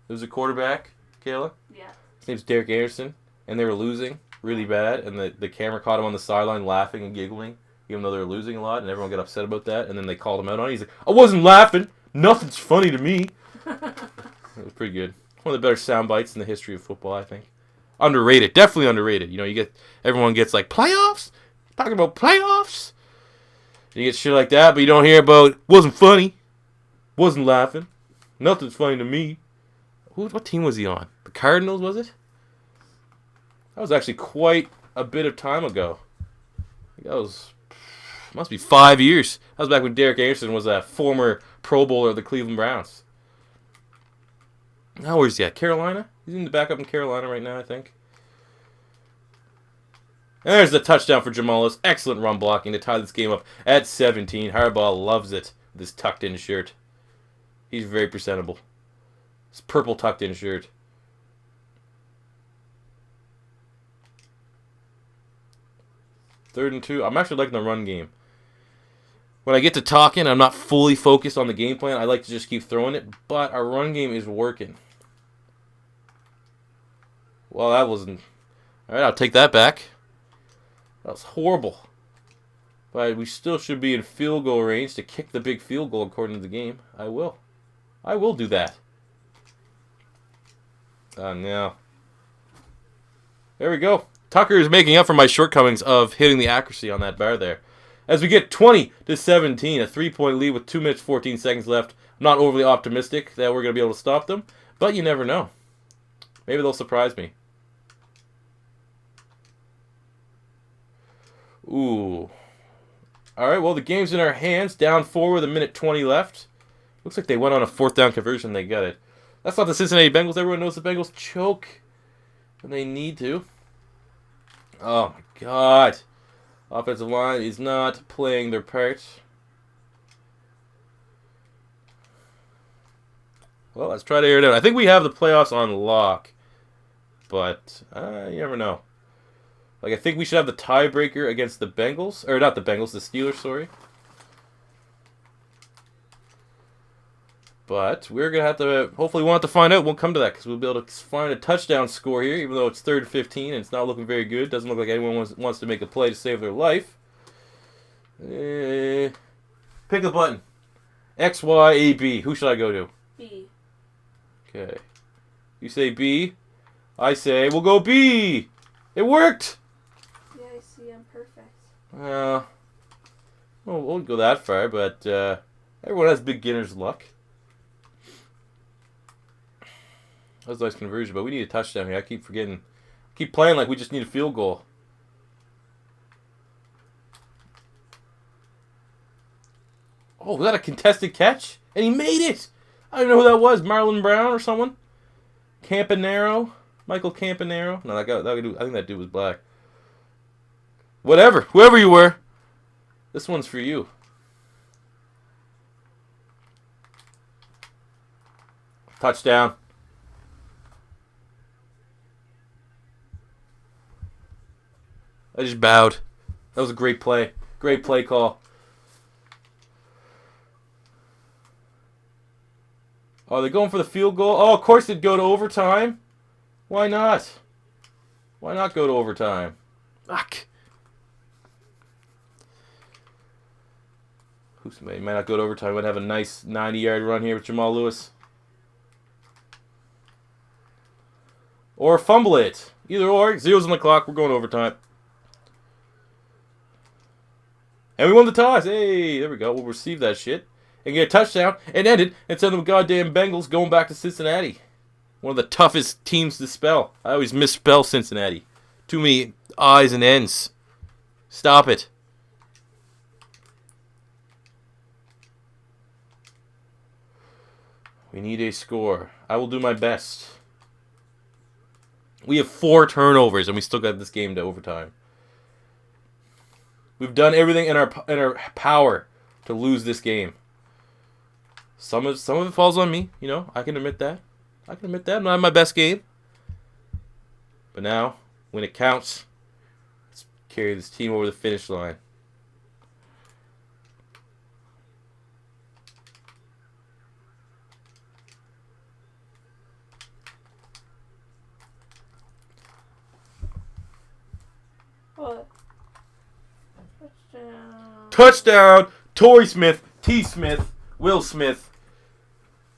There was a quarterback, Kayla. Yeah. His name's Derek Anderson, and they were losing really bad, and the camera caught him on the sideline laughing and giggling, even though they were losing a lot, and everyone got upset about that, and then they called him out on it. He's like, I wasn't laughing. Nothing's funny to me. It was pretty good. One of the better sound bites in the history of football, I think. Underrated. Definitely underrated. Everyone gets like, playoffs? Talking about playoffs? You get shit like that, but you don't hear about, wasn't funny. Wasn't laughing. Nothing's funny to me. What team was he on? The Cardinals, was it? That was actually quite a bit of time ago. Must be 5 years. That was back when Derek Anderson was a former Pro Bowler of the Cleveland Browns. Now where's he at? Carolina? He's in the backup in Carolina right now, I think. And there's the touchdown for Jamalis. Excellent run blocking to tie this game up at 17. Harbaugh loves it with his tucked-in shirt. He's very presentable. His purple tucked-in shirt. Third and 2. I'm actually liking the run game. When I get to talking, I'm not fully focused on the game plan. I like to just keep throwing it, but our run game is working. Well, that wasn't... All right, I'll take that back. That was horrible. But we still should be in field goal range to kick the big field goal according to the game. I will. I will do that. Oh, no. There we go. Tucker is making up for my shortcomings of hitting the accuracy on that bar there. As we get 20-17, a 3-point lead with 2 minutes 14 seconds left. I'm not overly optimistic that we're going to be able to stop them, but you never know. Maybe they'll surprise me. Ooh. Alright, well, the game's in our hands. Down 4 with a minute 20 left. Looks like they went on a 4th down conversion. They got it. That's not the Cincinnati Bengals. Everyone knows the Bengals choke when they need to. Oh, my God. Offensive line is not playing their part. Well, let's try to air it out. I think we have the playoffs on lock. But you never know. Like, I think we should have the tiebreaker against the Bengals. Or not the Bengals, the Steelers, sorry. But we're going to have to, hopefully we'll have to find out. We'll come to that because we'll be able to find a touchdown score here, even though it's 3rd and 15 and it's not looking very good. Doesn't look like anyone wants to make a play to save their life. Pick a button. X, Y, A, B. Who should I go to? B. Okay. You say B. I say we'll go B. It worked. Yeah, I see. I'm perfect. Well, won't go that far, but everyone has beginner's luck. That was a nice conversion, but we need a touchdown here. I keep forgetting. Keep playing like we just need a field goal. Oh, was that a contested catch? And he made it! I don't know who that was. Marlon Brown or someone? Campanaro? Michael Campanaro? No, I think that dude was black. Whatever. Whoever you were. This one's for you. Touchdown. I just bowed. That was a great play. Great play call. Oh, they're going for the field goal? Oh, of course they'd go to overtime. Why not? Why not go to overtime? Fuck. He might not go to overtime. Might have a nice 90-yard run here with Jamal Lewis. Or fumble it. Either or. 0's on the clock. We're going to overtime. And we won the toss. Hey, there we go. We'll receive that shit. And get a touchdown. And end it. And send the goddamn Bengals going back to Cincinnati. One of the toughest teams to spell. I always misspell Cincinnati. Too many I's and N's. Stop it. We need a score. I will do my best. We have 4 turnovers, and we still got this game to overtime. We've done everything in our power to lose this game. Some of it falls on me. You know, I can admit that. I'm not in my best game. But now, when it counts, let's carry this team over the finish line. What? Touchdown! Torrey Smith, T. Smith, Will Smith.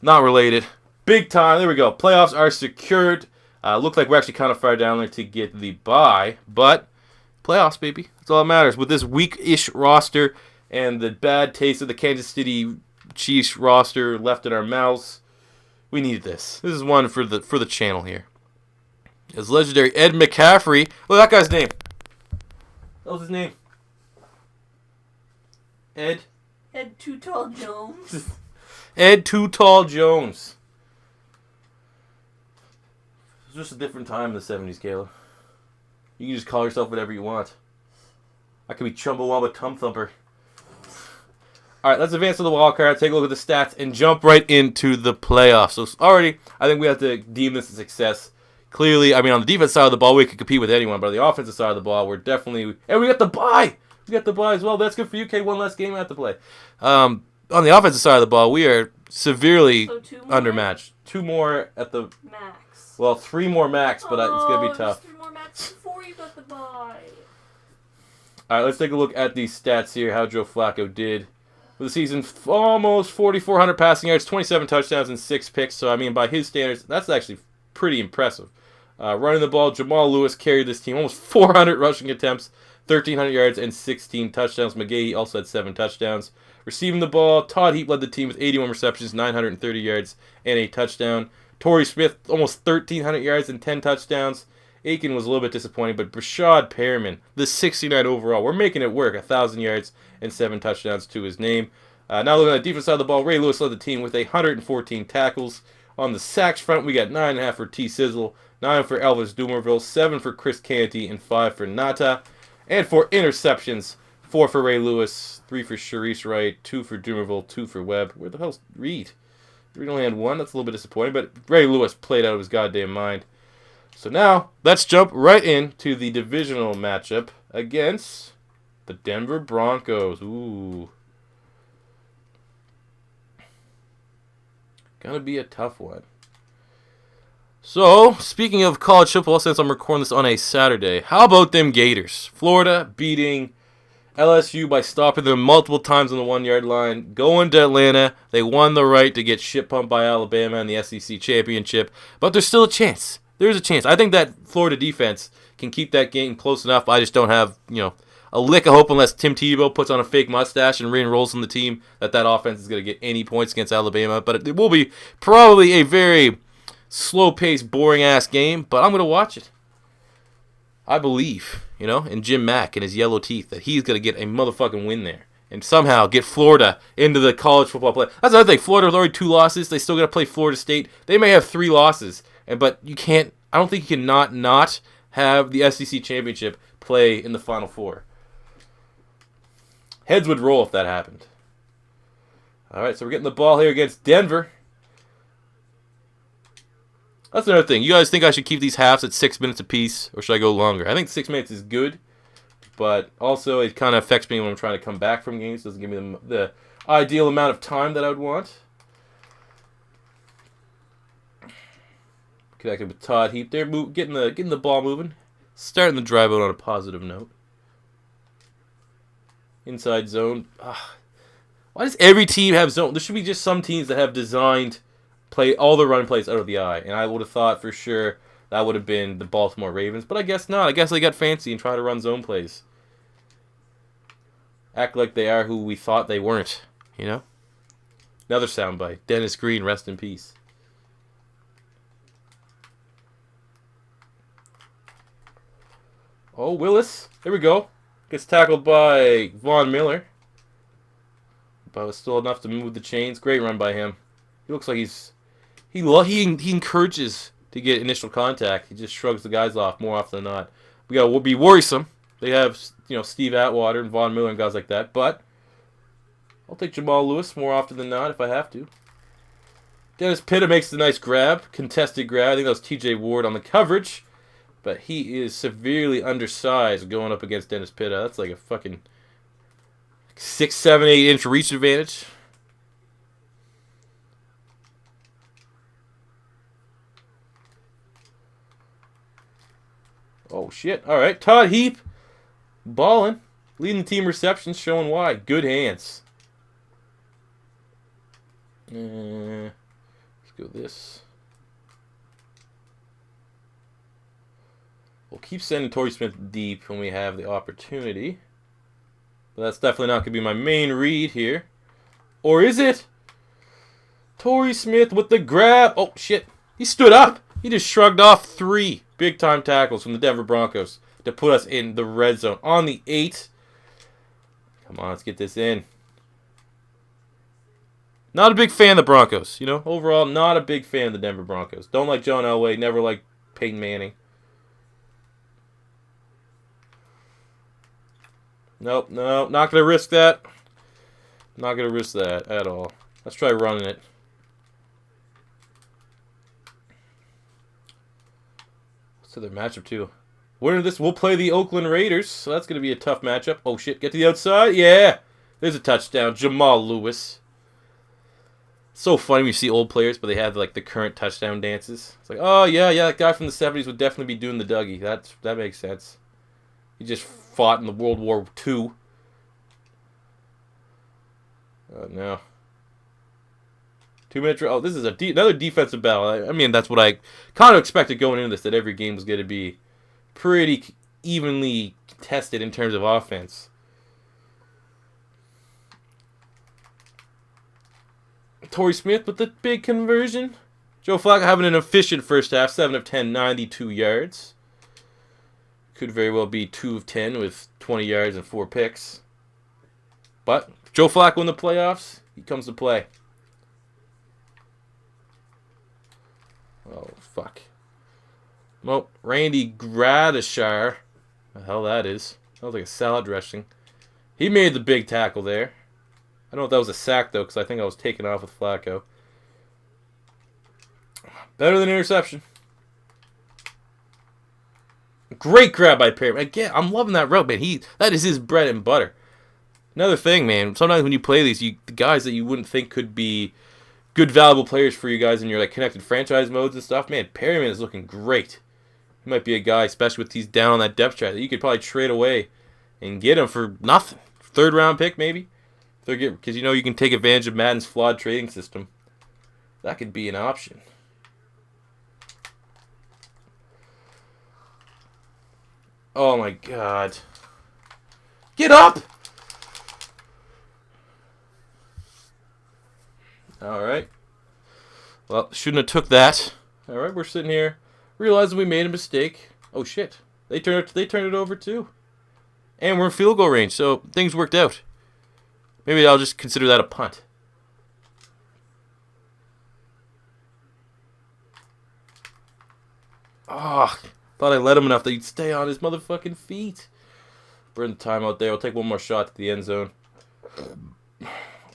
Not related. Big time. There we go. Playoffs are secured. Look like we're actually kind of far down there to get the bye. But playoffs, baby. That's all that matters. With this weak-ish roster and the bad taste of the Kansas City Chiefs roster left in our mouths, we needed this. This is one for the channel here. As legendary Ed McCaffrey. Look at that guy's name. What was his name? Ed Too Tall Jones. Ed Too Tall Jones. It was just a different time in the 70s, Kayla. You can just call yourself whatever you want. I could be Chumbawamba Tum Thumper. Alright, let's advance to the wild card, take a look at the stats, and jump right into the playoffs. So already, I think we have to deem this a success. Clearly, I mean, on the defense side of the ball, we could compete with anyone, but on the offensive side of the ball, we're definitely... And we got the bye! We got the bye as well. That's good for you, K. One less game I have to play. On the offensive side of the ball, we are severely undermatched. 2 more at the... Max. Well, 3 more max, but it's going to be tough. 3 more max before you got the bye. Alright, let's take a look at these stats here, how Joe Flacco did. For the season, almost 4,400 passing yards, 27 touchdowns, and 6 picks. So, I mean, by his standards, that's actually pretty impressive. Running the ball, Jamal Lewis carried this team. Almost 400 rushing attempts, 1,300 yards, and 16 touchdowns. McGahee also had 7 touchdowns. Receiving the ball, Todd Heap led the team with 81 receptions, 930 yards, and a touchdown. Torrey Smith, almost 1,300 yards and 10 touchdowns. Aiken was a little bit disappointing, but Brashad Perriman, the 69 overall, we're making it work. 1,000 yards and 7 touchdowns to his name. Now looking at the defense side of the ball, Ray Lewis led the team with 114 tackles. On the sacks front, we got 9.5 for T. Sizzle, 9 for Elvis Dumerville, 7 for Chris Canty, and 5 for Nata. And for interceptions, 4 for Ray Lewis, 3 for Sharice Wright, 2 for Dumerville, 2 for Webb. Where the hell's Reed? Reed only had 1. That's a little bit disappointing, but Ray Lewis played out of his goddamn mind. So now, let's jump right into the divisional matchup against the Denver Broncos. Ooh. Gonna be a tough one. So, speaking of college football, since I'm recording this on a Saturday, how about them Gators? Florida beating LSU by stopping them multiple times on the 1-yard line. Going to Atlanta, they won the right to get shit pumped by Alabama in the SEC championship, but there's still a chance. There's a chance. I think that Florida defense can keep that game close enough. I just don't have, a lick of hope unless Tim Tebow puts on a fake mustache and re-enrolls on the team that offense is going to get any points against Alabama. But it will be probably a very slow-paced, boring-ass game, but I'm going to watch it. I believe, in Jim Mack and his yellow teeth that he's going to get a motherfucking win there and somehow get Florida into the college football play. That's another thing. Florida with already 2 losses. They still got to play Florida State. They may have 3 losses. But you can't. I don't think you can not have the SEC championship play in the Final Four. Heads would roll if that happened. All right, so we're getting the ball here against Denver. That's another thing. You guys think I should keep these halves at 6 minutes apiece, or should I go longer? I think 6 minutes is good. but also it kind of affects me when I'm trying to come back from games. It doesn't give me the ideal amount of time that I would want. Connected with Todd Heap there, getting the ball moving, starting the drive out on a positive note. Inside zone. Why does every team have zone? There should be just some teams that have designed play all the run plays out of the eye, and I would have thought for sure that would have been the Baltimore Ravens, but I guess not. I guess they got fancy and try to run zone plays. Act like they are who we thought they weren't, you know? Another soundbite. Dennis Green, rest in peace. Oh, Willis. There we go. Gets tackled by Von Miller. But was still enough to move the chains. Great run by him. He looks like he encourages to get initial contact. He just shrugs the guys off more often than not. We gotta be worrisome. They have, Steve Atwater and Von Miller and guys like that. But I'll take Jamal Lewis more often than not if I have to. Dennis Pitta makes the nice grab. Contested grab. I think that was TJ Ward on the coverage. But he is severely undersized going up against Dennis Pitta. That's like a fucking 6, 7, 8 inch reach advantage. Oh, shit. All right. Todd Heap. Balling. Leading the team receptions, showing why. Good hands. Let's go this. We'll keep sending Torrey Smith deep when we have the opportunity. But that's definitely not going to be my main read here. Or is it? Torrey Smith with the grab. Oh, shit. He stood up. He just shrugged off 3 big-time tackles from the Denver Broncos to put us in the red zone on the 8. Come on, let's get this in. Not a big fan of the Broncos. Overall, not a big fan of the Denver Broncos. Don't like John Elway. Never liked Peyton Manning. Nope, not going to risk that. Not going to risk that at all. Let's try running it. What's their matchup, too? Winner of this, we'll play the Oakland Raiders, so that's going to be a tough matchup. Oh, shit, get to the outside. Yeah, there's a touchdown. Jamal Lewis. So funny when you see old players, but they have, the current touchdown dances. It's like, oh, yeah, that guy from the 70s would definitely be doing the Dougie. That makes sense. He just fought in the World War II. Oh, no. 2 minute drill. Oh, this is another defensive battle. I mean, that's what I kind of expected going into this, that every game was going to be pretty evenly contested in terms of offense. Torrey Smith with the big conversion. Joe Flacco having an efficient first half. 7 of 10, 92 yards. Could very well be 2 of 10 with 20 yards and 4 picks. But Joe Flacco in the playoffs, he comes to play. Oh, fuck. Well, Randy Gradishar. The hell that is. Sounds like a salad dressing. He made the big tackle there. I don't know if that was a sack, though, because I think I was taken off with Flacco. Better than interception. Great grab by Perry. Again, I'm loving that route, man. That is his bread and butter. Another thing, man. Sometimes when you play these, the guys that you wouldn't think could be good, valuable players for you guys in your connected franchise modes and stuff, man, Perryman is looking great. He might be a guy, especially with he's down on that depth chart, that you could probably trade away and get him for nothing. 3rd round pick, maybe. Because you can take advantage of Madden's flawed trading system. That could be an option. Oh my god. Get up! Alright. Well, shouldn't have took that. Alright, we're sitting here realizing we made a mistake. Oh shit. They turned it over too. And we're in field goal range, so things worked out. Maybe I'll just consider that a punt. Oh, thought I let him enough that he'd stay on his motherfucking feet. We're in the timeout there. We'll take one more shot to the end zone.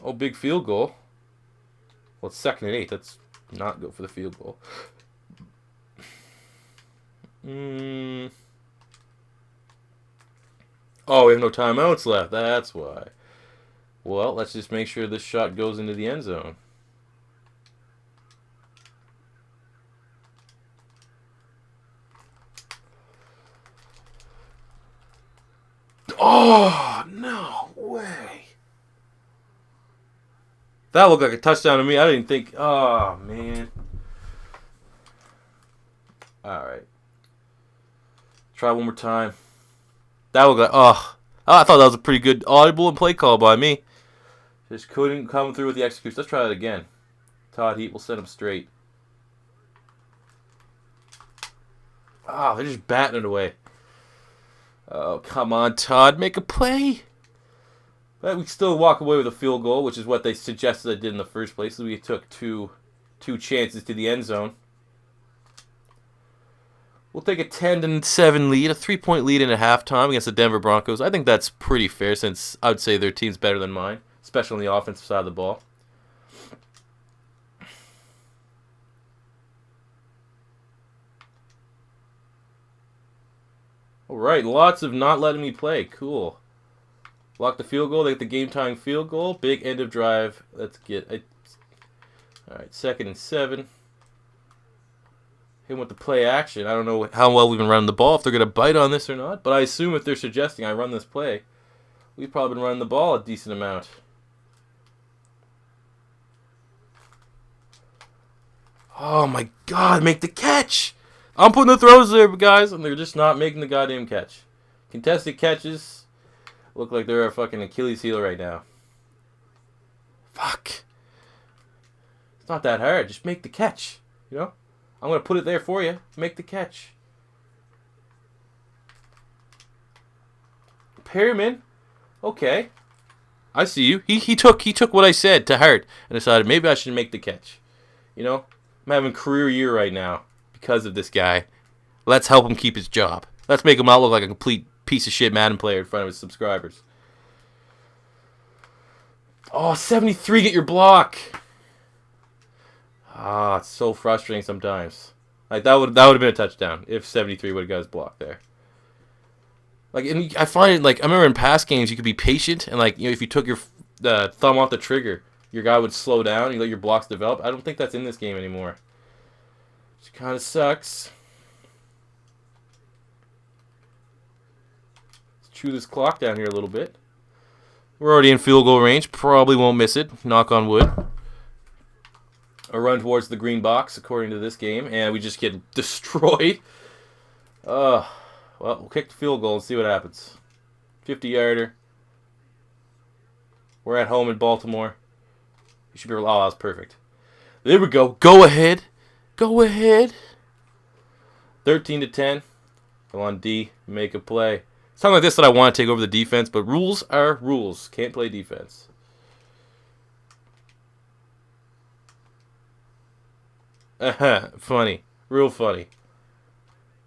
Oh, big field goal. Well, it's 2nd and 8. That's not good for the field goal. Oh, we have no timeouts left. That's why. Well, let's just make sure this shot goes into the end zone. Oh, no way. That looked like a touchdown to me. I didn't think. Oh, man. All right. Try one more time. That looked like. Oh, I thought that was a pretty good audible and play call by me. Just couldn't come through with the execution. Let's try that again. Todd Heat will set him straight. Oh, they're just batting it away. Oh, come on, Todd. Make a play. But we still walk away with a field goal, which is what they suggested I did in the first place. So we took two chances to the end zone. We'll take a 10-7 lead, a 3-point lead in at halftime against the Denver Broncos. I think that's pretty fair since I would say their team's better than mine, especially on the offensive side of the ball. All right, lots of not letting me play. Cool. Block the field goal. They get the game-tying field goal. Big end of drive. Let's get it. All right, 2nd and 7. Hit him with the play action. I don't know how well we've been running the ball, if they're going to bite on this or not. But I assume if they're suggesting I run this play, we've probably been running the ball a decent amount. Oh, my God. Make the catch. I'm putting the throws there, guys, and they're just not making the goddamn catch. Contested catches look like they're a fucking Achilles heel right now. Fuck. It's not that hard. Just make the catch, you know? I'm going to put it there for you. Make the catch. Perryman. Okay. I see you. He took what I said to heart and decided maybe I should make the catch. You know? I'm having a career year right now because of this guy. Let's help him keep his job. Let's make him not look like a complete piece of shit Madden player in front of his subscribers. Oh, 73, get your block. Ah, it's so frustrating sometimes. Like that would have been a touchdown if 73 would have got his block there. Like, and I find like I remember in past games you could be patient and like if you took your thumb off the trigger, your guy would slow down. You let your blocks develop. I don't think that's in this game anymore. Which kind of sucks. Let's chew this clock down here a little bit. We're already in field goal range. Probably won't miss it. Knock on wood. A run towards the green box, according to this game, and we just get destroyed. Well, we'll kick the field goal and see what happens. 50-yarder. We're at home in Baltimore. You should be. Oh, that was perfect. There we go. Go ahead. Go ahead. 13-10. Go on D. Make a play. Something like this that I want to take over the defense, but rules are rules. Can't play defense. Funny. Real funny.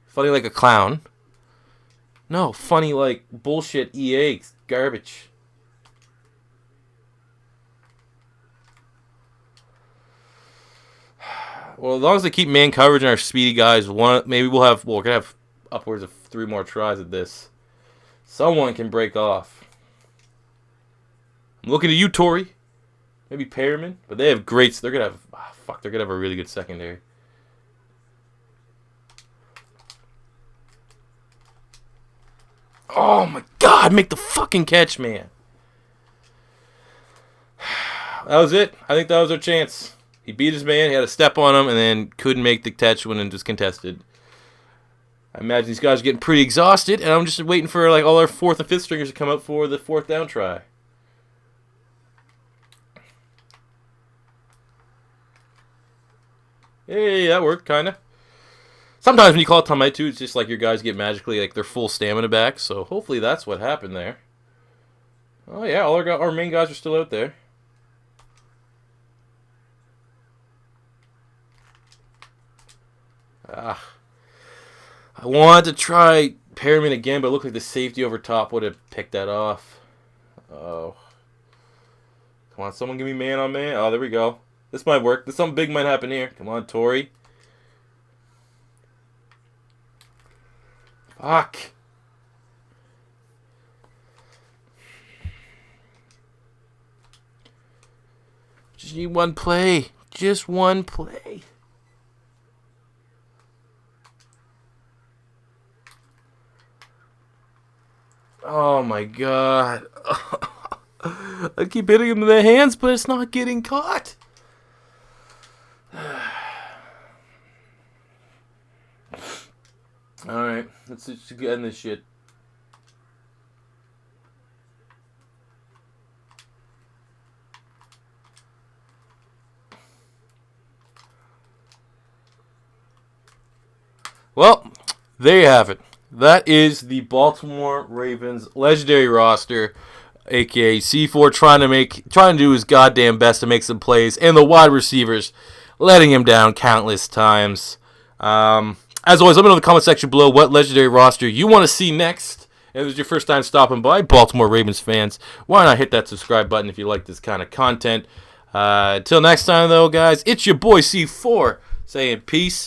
Funny like a clown. No, funny like bullshit EA garbage. Well, as long as they keep man coverage and our speedy guys, maybe we're gonna have upwards of 3 more tries at this. Someone can break off. I'm looking at you, Torrey. Maybe Perryman, but they have greats. They're gonna have they're gonna have a really good secondary. Oh my God! Make the fucking catch, man. That was it. I think that was our chance. He beat his man. He had a step on him, and then couldn't make the catch when it was contested. I imagine these guys are getting pretty exhausted, and I'm just waiting for like all our 4th and 5th stringers to come up for the 4th down try. Hey, that worked, kinda. Sometimes when you call it timeout too, it's just like your guys get magically like their full stamina back. So hopefully that's what happened there. Oh yeah, all our main guys are still out there. I wanted to try Perryman again, but it looked like the safety over top would have picked that off. Oh. Come on, someone give me man on man. Oh, there we go. This might work. Something big might happen here. Come on, Torrey. Fuck. Just need one play. Just one play. Oh my god. I keep hitting him in the hands, but it's not getting caught. Alright, let's just get in this shit. Well, there you have it. That is the Baltimore Ravens legendary roster, aka C4 trying to do his goddamn best to make some plays, and the wide receivers letting him down countless times. As always, let me know in the comment section below what legendary roster you want to see next. If this is your first time stopping by, Baltimore Ravens fans, why not hit that subscribe button if you like this kind of content. Until next time, though, guys, it's your boy C4 saying peace.